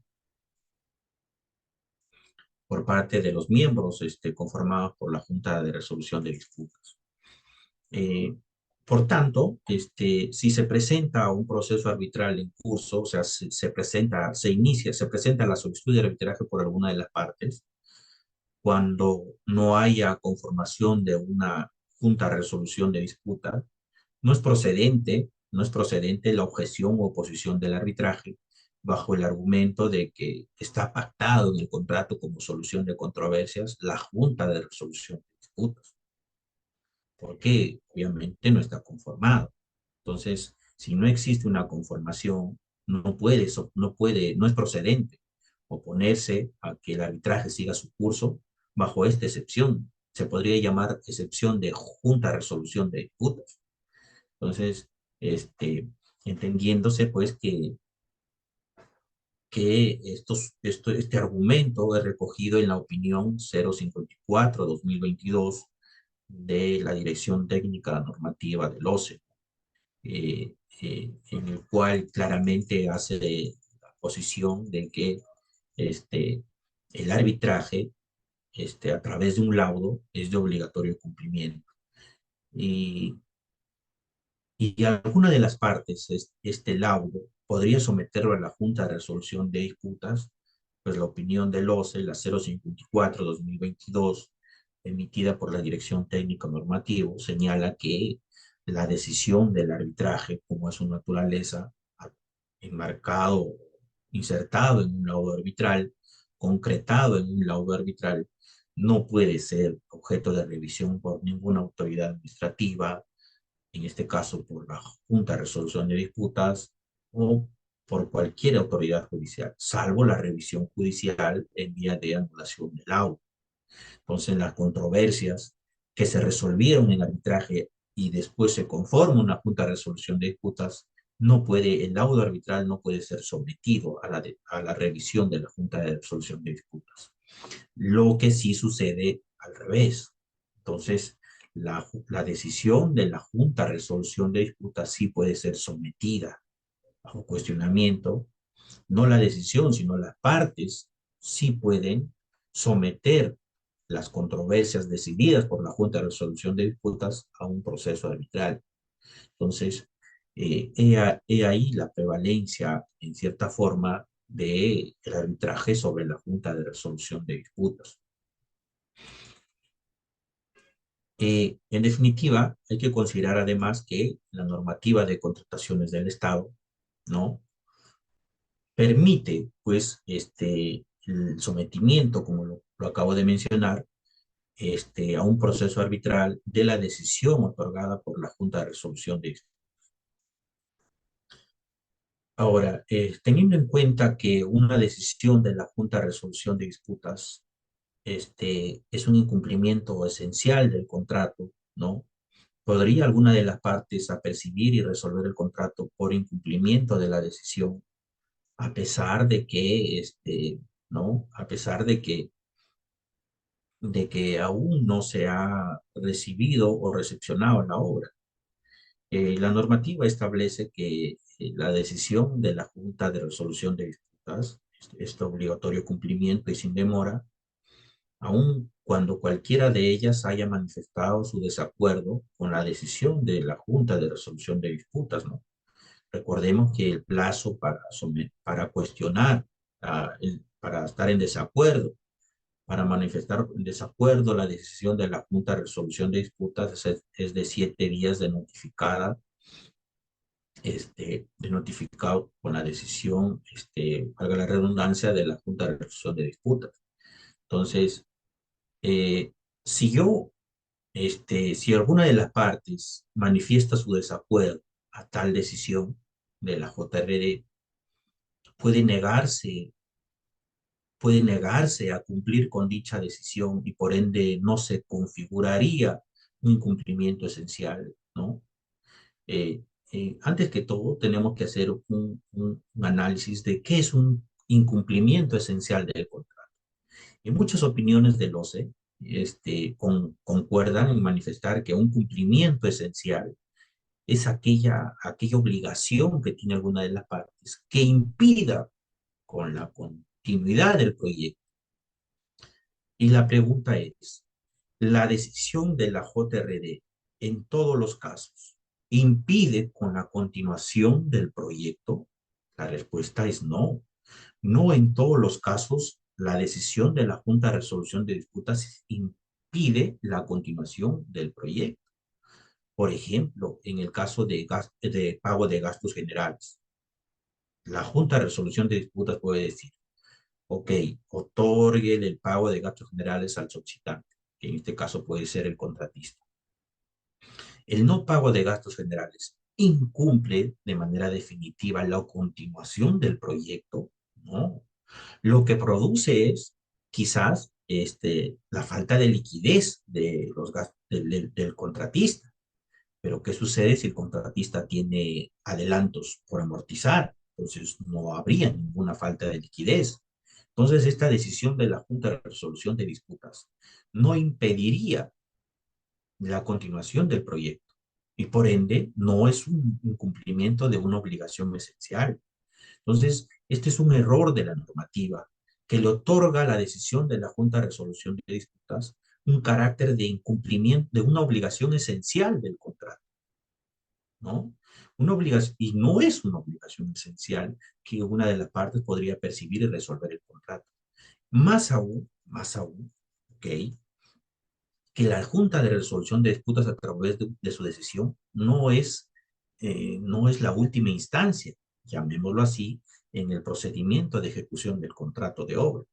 por parte de los miembros conformados por la Junta de Resolución de Disputas. Eh, por tanto, si se presenta un proceso arbitral en curso, o sea, se presenta la solicitud de arbitraje por alguna de las partes, cuando no haya conformación de una junta de resolución de disputa, no es procedente la objeción o oposición del arbitraje bajo el argumento de que está pactado en el contrato como solución de controversias la junta de resolución de disputas, porque obviamente no está conformado. Entonces, si no existe una conformación, no es procedente oponerse a que el arbitraje siga su curso bajo esta excepción. Se podría llamar excepción de junta de resolución de disputas. Entonces, entendiéndose pues que este argumento es recogido en la opinión 054-2022 de la Dirección Técnica Normativa del OCE, en el cual claramente hace la posición de que el arbitraje a través de un laudo es de obligatorio cumplimiento. Y alguna de las partes, este laudo, podría someterlo a la Junta de Resolución de Disputas, pues la opinión del OCE, la 054-2022, emitida por la Dirección Técnica Normativo, señala que la decisión del arbitraje, como es su naturaleza, enmarcado, insertado en un laudo arbitral, concretado en un laudo arbitral, no puede ser objeto de revisión por ninguna autoridad administrativa, en este caso por la Junta de Resolución de Disputas o por cualquier autoridad judicial, salvo la revisión judicial en vía de anulación del laudo. Entonces, las controversias que se resolvieron en arbitraje y después se conforma una junta de resolución de disputas, no puede, el laudo arbitral no puede ser sometido a la revisión de la junta de resolución de disputas. Lo que sí sucede al revés. Entonces, la decisión de la junta de resolución de disputas sí puede ser sometida a un cuestionamiento, no la decisión, sino las partes sí pueden someter las controversias decididas por la Junta de Resolución de Disputas a un proceso arbitral. Entonces, he ahí la prevalencia, en cierta forma, del arbitraje sobre la Junta de Resolución de Disputas. En definitiva, hay que considerar además que la normativa de contrataciones del Estado, ¿no?, permite, pues, el sometimiento, como lo acabo de mencionar, a un proceso arbitral de la decisión otorgada por la Junta de Resolución de Disputas. Ahora, teniendo en cuenta que una decisión de la Junta de Resolución de Disputas es un incumplimiento esencial del contrato, ¿no? ¿Podría alguna de las partes apercibir y resolver el contrato por incumplimiento de la decisión, a pesar de que, ¿no? A pesar de que aún no se ha recibido o recepcionado la obra? La normativa establece que la decisión de la Junta de Resolución de Disputas, este obligatorio cumplimiento y sin demora, aun cuando cualquiera de ellas haya manifestado su desacuerdo con la decisión de la Junta de Resolución de Disputas, ¿no? Recordemos que el plazo para cuestionar, para estar en desacuerdo, para manifestar en desacuerdo la decisión de la Junta de Resolución de Disputas es de 7 días de notificado con la decisión, valga la redundancia, de la Junta de Resolución de Disputas. Entonces, eh, si yo, si alguna de las partes manifiesta su desacuerdo a tal decisión de la JRD, puede negarse, puede negarse a cumplir con dicha decisión y por ende no se configuraría un incumplimiento esencial, ¿no? Eh, Antes que todo, tenemos que hacer un análisis de qué es un incumplimiento esencial del contrato. Y muchas opiniones del OCE concuerdan en manifestar que un cumplimiento esencial es aquella obligación que tiene alguna de las partes que impida con la continuidad del proyecto. Y la pregunta es, ¿la decisión de la JRD en todos los casos impide con la continuación del proyecto? La respuesta es no. No en todos los casos la decisión de la Junta de Resolución de Disputas impide la continuación del proyecto. Por ejemplo, en el caso de pago de gastos generales, la Junta de Resolución de Disputas puede decir, ok, otorgue el pago de gastos generales al solicitante, que en este caso puede ser el contratista. El no pago de gastos generales incumple de manera definitiva la continuación del proyecto, ¿no? Lo que produce es quizás la falta de liquidez de los gastos del contratista. Pero ¿qué sucede si el contratista tiene adelantos por amortizar? Entonces no habría ninguna falta de liquidez. Entonces esta decisión de la Junta de Resolución de Disputas no impediría la continuación del proyecto y por ende no es un incumplimiento de una obligación esencial. Entonces, este es un error de la normativa que le otorga a la decisión de la Junta de Resolución de Disputas un carácter de incumplimiento de una obligación esencial del contrato, ¿no? Una obligación, y no es una obligación esencial que una de las partes podría percibir y resolver el contrato. Más aún, ¿ok? Que la Junta de Resolución de Disputas a través de su decisión no es la última instancia, llamémoslo así, en el procedimiento de ejecución del contrato de obra.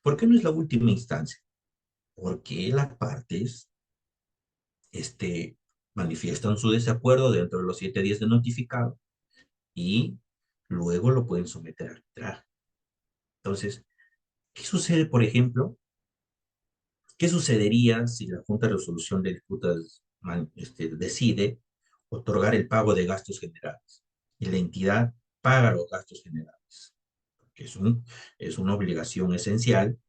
¿Por qué no es la última instancia? Porque las partes manifiestan su desacuerdo dentro de los 7 días de notificado y luego lo pueden someter a arbitraje. Entonces, ¿qué sucede, por ejemplo, ¿Qué sucedería si la Junta de Resolución de Disputas decide otorgar el pago de gastos generales y la entidad paga los gastos generales? Que es una obligación esencial,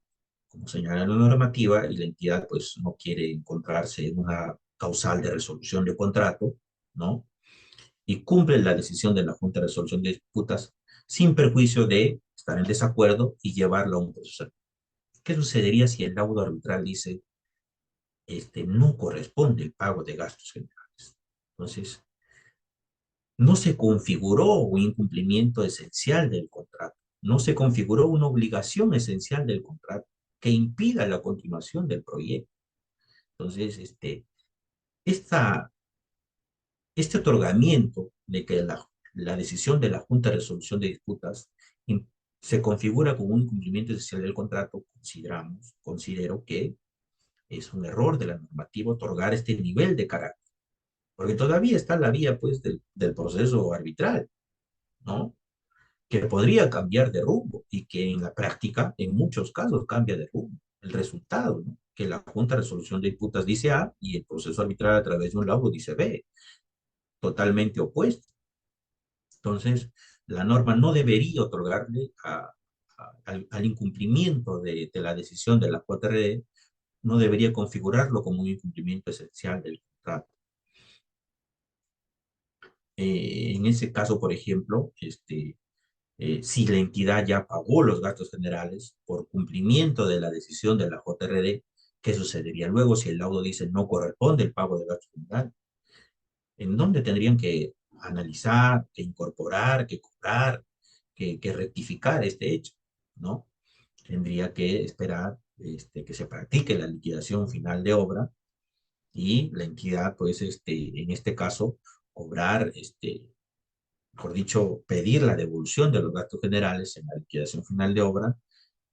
como señala la normativa, y la entidad pues no quiere encontrarse en una causal de resolución de contrato, ¿no? Y cumple la decisión de la Junta de Resolución de Disputas sin perjuicio de estar en desacuerdo y llevarlo a un proceso. ¿Qué sucedería si el laudo arbitral dice no corresponde el pago de gastos generales? Entonces, no se configuró un incumplimiento esencial del contrato, no se configuró una obligación esencial del contrato que impida la continuación del proyecto. Entonces, esta, este otorgamiento de que la decisión de la Junta de Resolución de Disputas se configura como un incumplimiento esencial del contrato, considero que es un error de la normativa otorgar este nivel de carácter, porque todavía está la vía, pues, del proceso arbitral, ¿no? Que podría cambiar de rumbo y que en la práctica, en muchos casos, cambia de rumbo. El resultado, ¿no? Que la Junta de Resolución de Disputas dice A y el proceso arbitral a través de un laudo dice B, totalmente opuesto. Entonces, la norma no debería otorgarle al incumplimiento de la decisión de la JRD, no debería configurarlo como un incumplimiento esencial del contrato. En ese caso, por ejemplo, si la entidad ya pagó los gastos generales por cumplimiento de la decisión de la JRD, ¿qué sucedería luego si el laudo dice no corresponde el pago de gastos generales? ¿En dónde tendrían que analizar, que incorporar, que cobrar, que rectificar este hecho? ¿No? Tendría que esperar que se practique la liquidación final de obra y la entidad, pues, en este caso, cobrar, mejor dicho, pedir la devolución de los gastos generales en la liquidación final de obra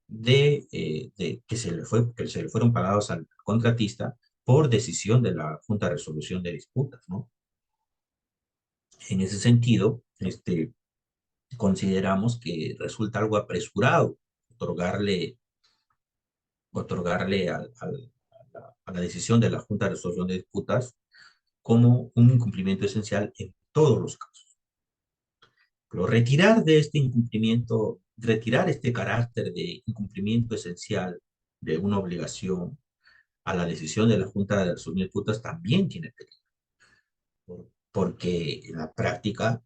de que se le fueron pagados al contratista por decisión de la Junta de Resolución de Disputas, ¿no? En ese sentido, consideramos que resulta algo apresurado otorgarle, otorgarle a la decisión de la Junta de Resolución de Disputas como un incumplimiento esencial en todos los casos. Pero retirar de este incumplimiento, retirar este carácter de incumplimiento esencial de una obligación a la decisión de la Junta de Resolución de Disputas también tiene peligro, porque en la práctica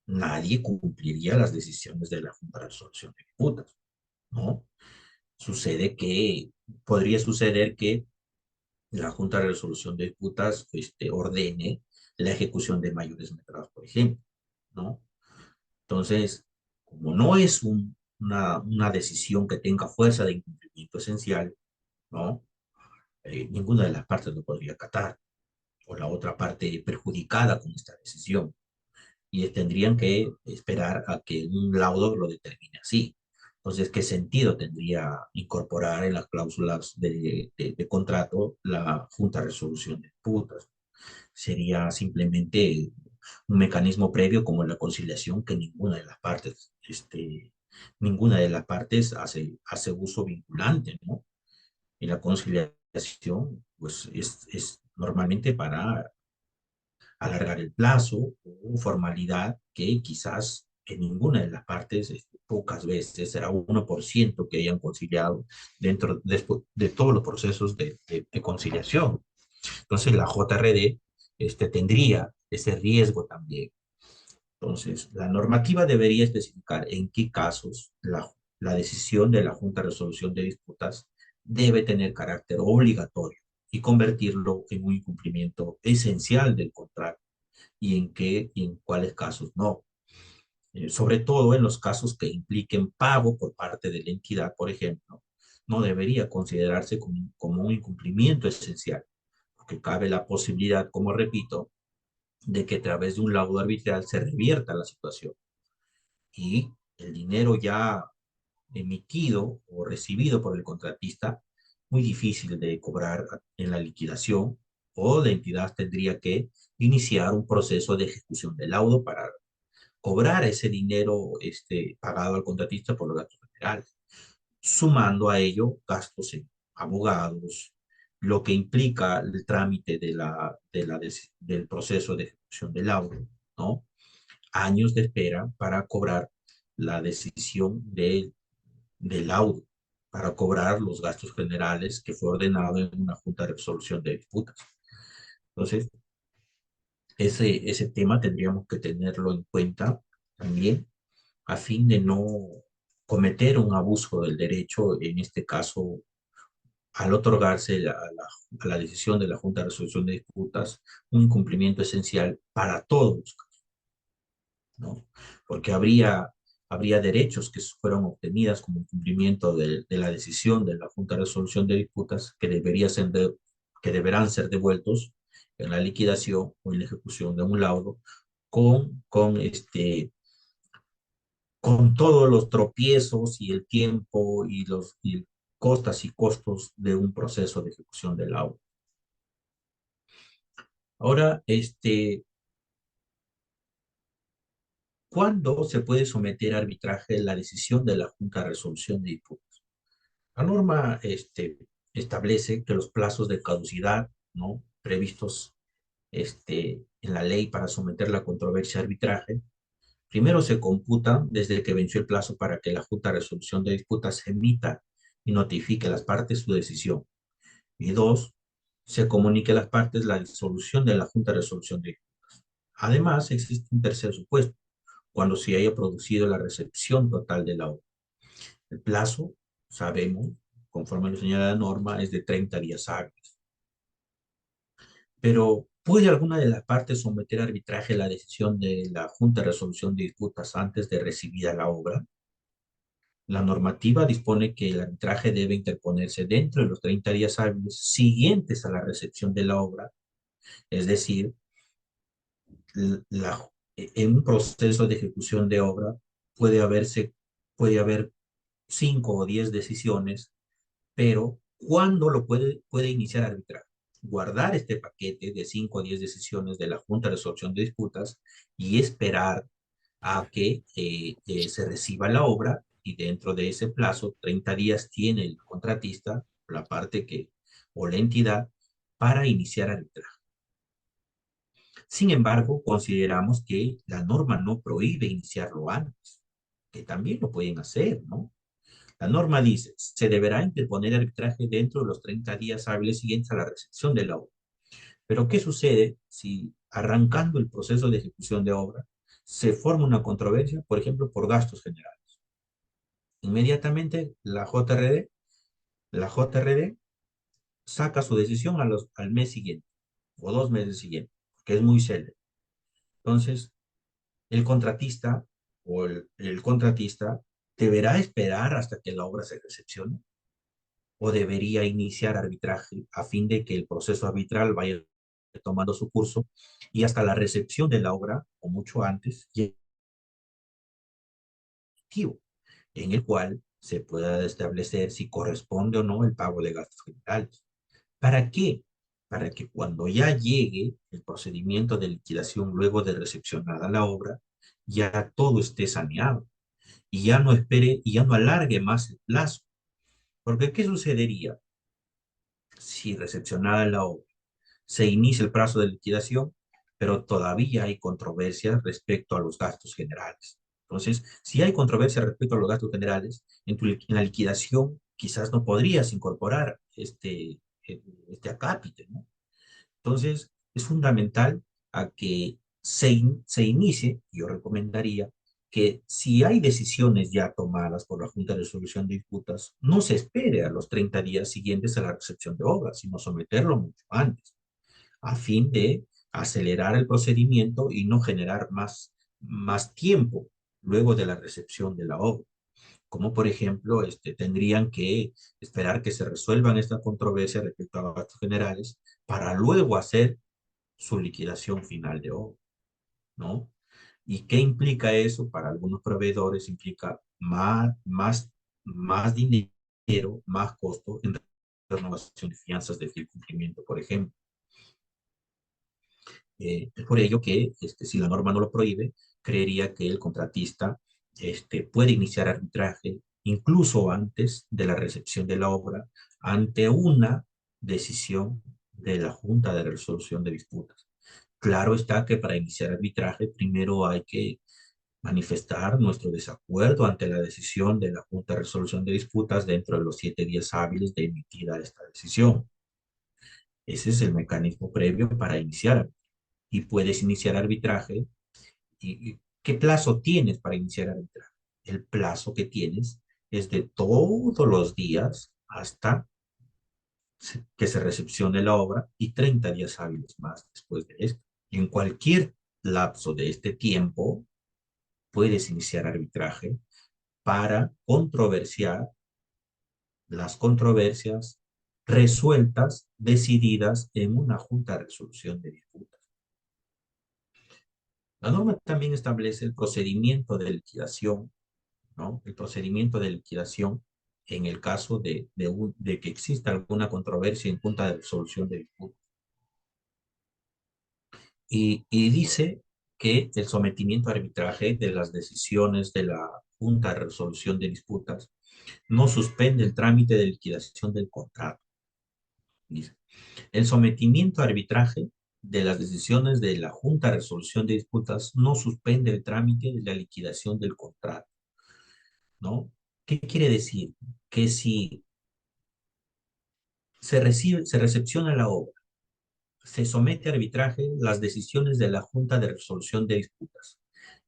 nadie cumpliría las decisiones de la Junta de Resolución de Disputas, ¿no? Podría suceder que la Junta de Resolución de Disputas ordene la ejecución de mayores metrados, por ejemplo, ¿no? Entonces, como no es una decisión que tenga fuerza de incumplimiento esencial, ¿no? Ninguna de las partes lo podría acatar, o la otra parte perjudicada con esta decisión. Y tendrían que esperar a que un laudo lo determine así. Entonces, ¿qué sentido tendría incorporar en las cláusulas de contrato la Junta de Resolución de Disputas? Sería simplemente un mecanismo previo como la conciliación que ninguna de las partes hace uso vinculante, ¿no? Y la conciliación, pues, es normalmente para alargar el plazo o formalidad que quizás en ninguna de las partes, pocas veces, será 1% que hayan conciliado dentro de todos los procesos de conciliación. Entonces la JRD tendría ese riesgo también. Entonces, la normativa debería especificar en qué casos la decisión de la Junta de Resolución de Disputas debe tener carácter obligatorio y convertirlo en un incumplimiento esencial del contrato y en cuáles casos no. Sobre todo en los casos que impliquen pago por parte de la entidad, por ejemplo, no debería considerarse como un incumplimiento esencial, porque cabe la posibilidad, como repito, de que a través de un laudo arbitral se revierta la situación y el dinero ya emitido o recibido por el contratista, muy difícil de cobrar en la liquidación, o la entidad tendría que iniciar un proceso de ejecución del laudo para cobrar ese dinero pagado al contratista por los gastos generales, sumando a ello gastos abogados, lo que implica el trámite del proceso de ejecución del laudo, ¿no? Años de espera para cobrar la decisión del laudo, para cobrar los gastos generales que fue ordenado en una junta de resolución de disputas. Entonces, ese tema tendríamos que tenerlo en cuenta también a fin de no cometer un abuso del derecho, en este caso, al otorgarse a la decisión de la Junta de Resolución de Disputas un incumplimiento esencial para todos, ¿no? Porque habría derechos que fueron obtenidos como cumplimiento de la decisión de la Junta de Resolución de Disputas que deberán ser devueltos en la liquidación o en la ejecución de un laudo con todos los tropiezos y el tiempo y costas y costos de un proceso de ejecución del laudo. Ahora, ¿cuándo se puede someter a arbitraje la decisión de la Junta de Resolución de Disputas? La norma establece que los plazos de caducidad, ¿no?, previstos en la ley para someter la controversia a arbitraje, primero se computan desde que venció el plazo para que la Junta de Resolución de Disputas emita y notifique a las partes su decisión. Y dos, se comunique a las partes la disolución de la Junta de Resolución de Disputas. Además, existe un tercer supuesto, cuando se haya producido la recepción total de la obra. El plazo, sabemos, conforme lo señala la norma, es de 30 días hábiles. Pero, ¿puede alguna de las partes someter a arbitraje la decisión de la Junta de Resolución de Disputas antes de recibida la obra? La normativa dispone que el arbitraje debe interponerse dentro de los 30 días hábiles siguientes a la recepción de la obra, es decir, en un proceso de ejecución de obra puede haber 5 o 10 decisiones, pero ¿cuándo puede iniciar arbitraje? Guardar este paquete de 5 o 10 decisiones de la Junta de Resolución de Disputas y esperar a que se reciba la obra, y dentro de ese plazo, 30 días, tiene el contratista, la parte o la entidad, para iniciar arbitraje. Sin embargo, consideramos que la norma no prohíbe iniciarlo antes, que también lo pueden hacer, ¿no? La norma dice, se deberá interponer arbitraje dentro de los 30 días hábiles siguientes a la recepción de la obra. Pero, ¿qué sucede si arrancando el proceso de ejecución de obra se forma una controversia, por ejemplo, por gastos generales? Inmediatamente la JRD saca su decisión al mes siguiente o 2 meses siguientes, que es muy célebre. Entonces, el contratista el contratista deberá esperar hasta que la obra se recepcione, o debería iniciar arbitraje a fin de que el proceso arbitral vaya tomando su curso y hasta la recepción de la obra, o mucho antes, en el cual se pueda establecer si corresponde o no el pago de gastos generales. ¿Para qué? Para que cuando ya llegue el procedimiento de liquidación luego de recepcionada la obra, ya todo esté saneado y ya no espere y ya no alargue más el plazo. Porque ¿qué sucedería si recepcionada la obra se inicia el plazo de liquidación, pero todavía hay controversia respecto a los gastos generales? Entonces, si hay controversia respecto a los gastos generales, en la liquidación quizás no podrías incorporar este acápite, ¿no? Entonces, es fundamental a que se inicie. Yo recomendaría que si hay decisiones ya tomadas por la Junta de Resolución de Disputas, no se espere a los 30 días siguientes a la recepción de obras, sino someterlo mucho antes, a fin de acelerar el procedimiento y no generar más tiempo luego de la recepción de la obra. Como por ejemplo, tendrían que esperar que se resuelvan esta controversia respecto a los gastos generales para luego hacer su liquidación final de obra, ¿no? ¿Y qué implica eso? Para algunos proveedores implica más dinero, más costo en renovación de fianzas de fiel cumplimiento, por ejemplo. Es por ello que, si la norma no lo prohíbe, creería que el contratista puede iniciar arbitraje incluso antes de la recepción de la obra, ante una decisión de la Junta de Resolución de Disputas. Claro está que para iniciar arbitraje primero hay que manifestar nuestro desacuerdo ante la decisión de la Junta de Resolución de Disputas dentro de los 7 días hábiles de emitida esta decisión. Ese es el mecanismo previo para iniciar. Y puedes iniciar arbitraje. ¿Y qué plazo tienes para iniciar arbitraje? El plazo que tienes es de todos los días hasta que se recepcione la obra y 30 días hábiles más después de esto. Y en cualquier lapso de este tiempo puedes iniciar arbitraje para controversiar las controversias resueltas, decididas en una junta de resolución de disputas. La norma también establece el procedimiento de liquidación, ¿no? El procedimiento de liquidación en el caso de que exista alguna controversia en junta de resolución de disputas. Y dice que el sometimiento a arbitraje de las decisiones de la junta de resolución de disputas no suspende el trámite de liquidación del contrato. Dice, el sometimiento a arbitraje de las decisiones de la Junta de Resolución de Disputas no suspende el trámite de la liquidación del contrato, ¿no? ¿Qué quiere decir? Que si se recepciona la obra, se somete a arbitraje las decisiones de la Junta de Resolución de Disputas.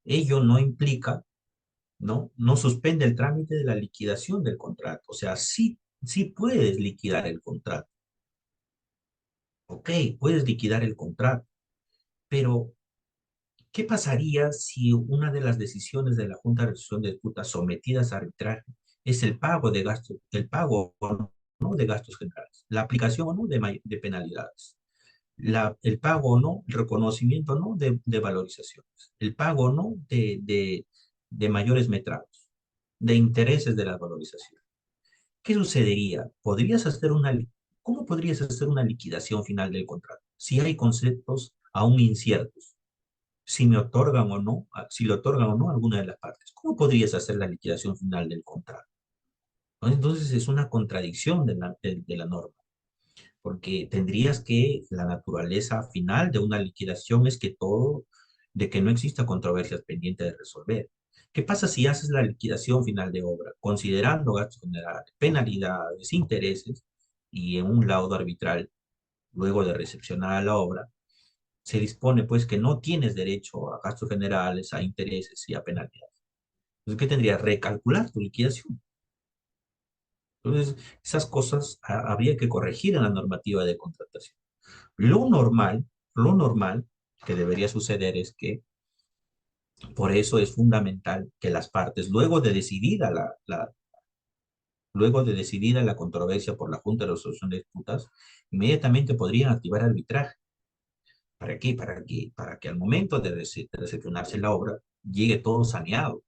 Ello no implica, no suspende el trámite de la liquidación del contrato. O sea, sí puedes liquidar el contrato. Ok, puedes liquidar el contrato, pero ¿qué pasaría si una de las decisiones de la Junta de Resolución de Disputas sometidas a arbitraje es el pago de gastos, el pago o no de gastos generales, la aplicación o no de penalidades, el pago o no, el reconocimiento o no de valorizaciones, el pago o no de mayores metrados, de intereses de la valorización? ¿Qué sucedería? ¿Cómo podrías hacer una liquidación final del contrato si hay conceptos aún inciertos? Si me otorgan o no, si le otorgan o no a alguna de las partes. ¿Cómo podrías hacer la liquidación final del contrato? ¿No? Entonces es una contradicción de la norma, porque tendrías que, la naturaleza final de una liquidación es de que no exista controversias pendientes de resolver. ¿Qué pasa si haces la liquidación final de obra, considerando gastos generales, penalidades, intereses, y en un laudo arbitral, luego de recepcionar la obra, se dispone pues que no tienes derecho a gastos generales, a intereses y a penalidades? Entonces, ¿qué tendrías? Recalcular tu liquidación. Entonces, esas cosas habría que corregir en la normativa de contratación. Lo normal, lo normal que debería suceder es que, por eso es fundamental que las partes, luego de decidida la controversia por la Junta de Resolución de Disputas, inmediatamente podrían activar arbitraje. ¿Para qué? Para que al momento de recepcionarse la obra llegue todo saneado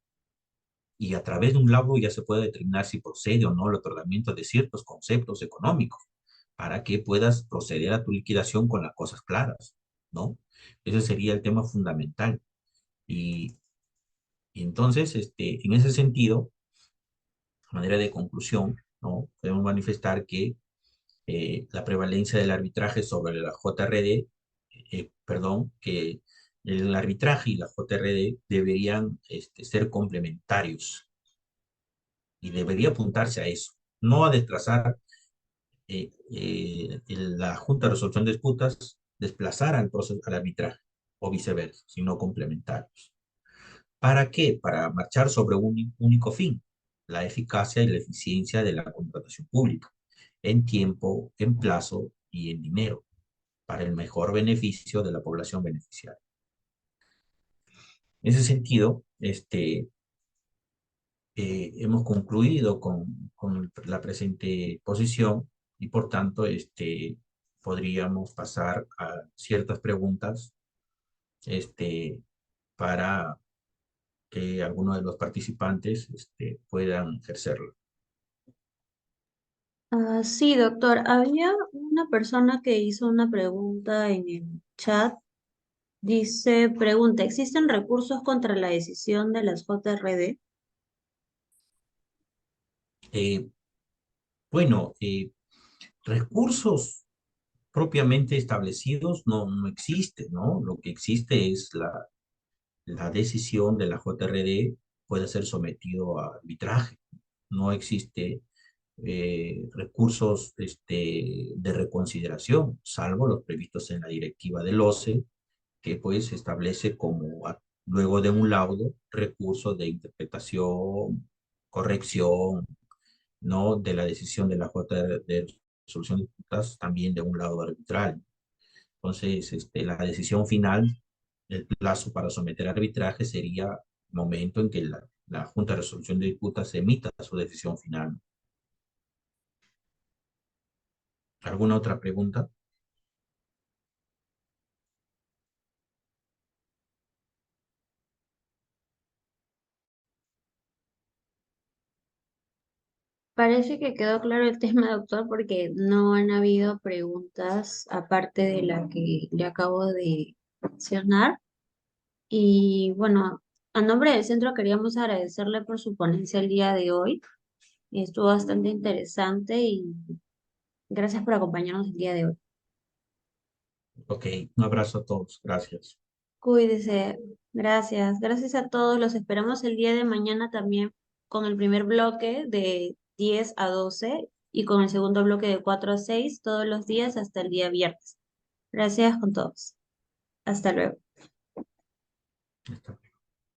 y a través de un laudo ya se puede determinar si procede o no el otorgamiento de ciertos conceptos económicos para que puedas proceder a tu liquidación con las cosas claras, ¿no? Ese sería el tema fundamental. Y, y entonces, en ese sentido, a manera de conclusión, ¿no? Podemos manifestar que la prevalencia del arbitraje sobre la JRD, perdón, que el arbitraje y la JRD deberían ser complementarios y debería apuntarse a eso, no a desplazar la Junta de Resolución de Disputas, desplazar al proceso, al arbitraje o viceversa, sino complementarios. ¿Para qué? Para marchar sobre un único fin, la eficacia y la eficiencia de la contratación pública, en tiempo, en plazo y en dinero, para el mejor beneficio de la población beneficiaria. En ese sentido, hemos concluido con la presente posición y por tanto podríamos pasar a ciertas preguntas para que algunos de los participantes puedan ejercerlo. Sí, doctor. Había una persona que hizo una pregunta en el chat. Dice, pregunta, ¿existen recursos contra la decisión de las JRD? Bueno, Recursos propiamente establecidos no existen, ¿no? Lo que existe es la decisión de la JRD puede ser sometido a arbitraje. No existe recursos de reconsideración, salvo los previstos en la directiva del OCE, que pues establece como luego de un laudo recursos de interpretación, corrección, ¿no? De la decisión de la JRD de resolución de disputas, también de un laudo arbitral. Entonces, la decisión final, el plazo para someter a arbitraje sería el momento en que la Junta de Resolución de Disputas emita su decisión final. ¿Alguna otra pregunta? Parece que quedó claro el tema, doctor, porque no han habido preguntas aparte de la que le acabo de mencionar. Y bueno, a nombre del centro queríamos agradecerle por su ponencia el día de hoy. Estuvo bastante interesante y gracias por acompañarnos el día de hoy. Ok, un abrazo a todos. Gracias. Cuídese. Gracias. Gracias a todos. Los esperamos el día de mañana también con el primer bloque de 10 a 12 y con el segundo bloque de 4 a 6 todos los días hasta el día viernes. Gracias con todos. Hasta luego. Hasta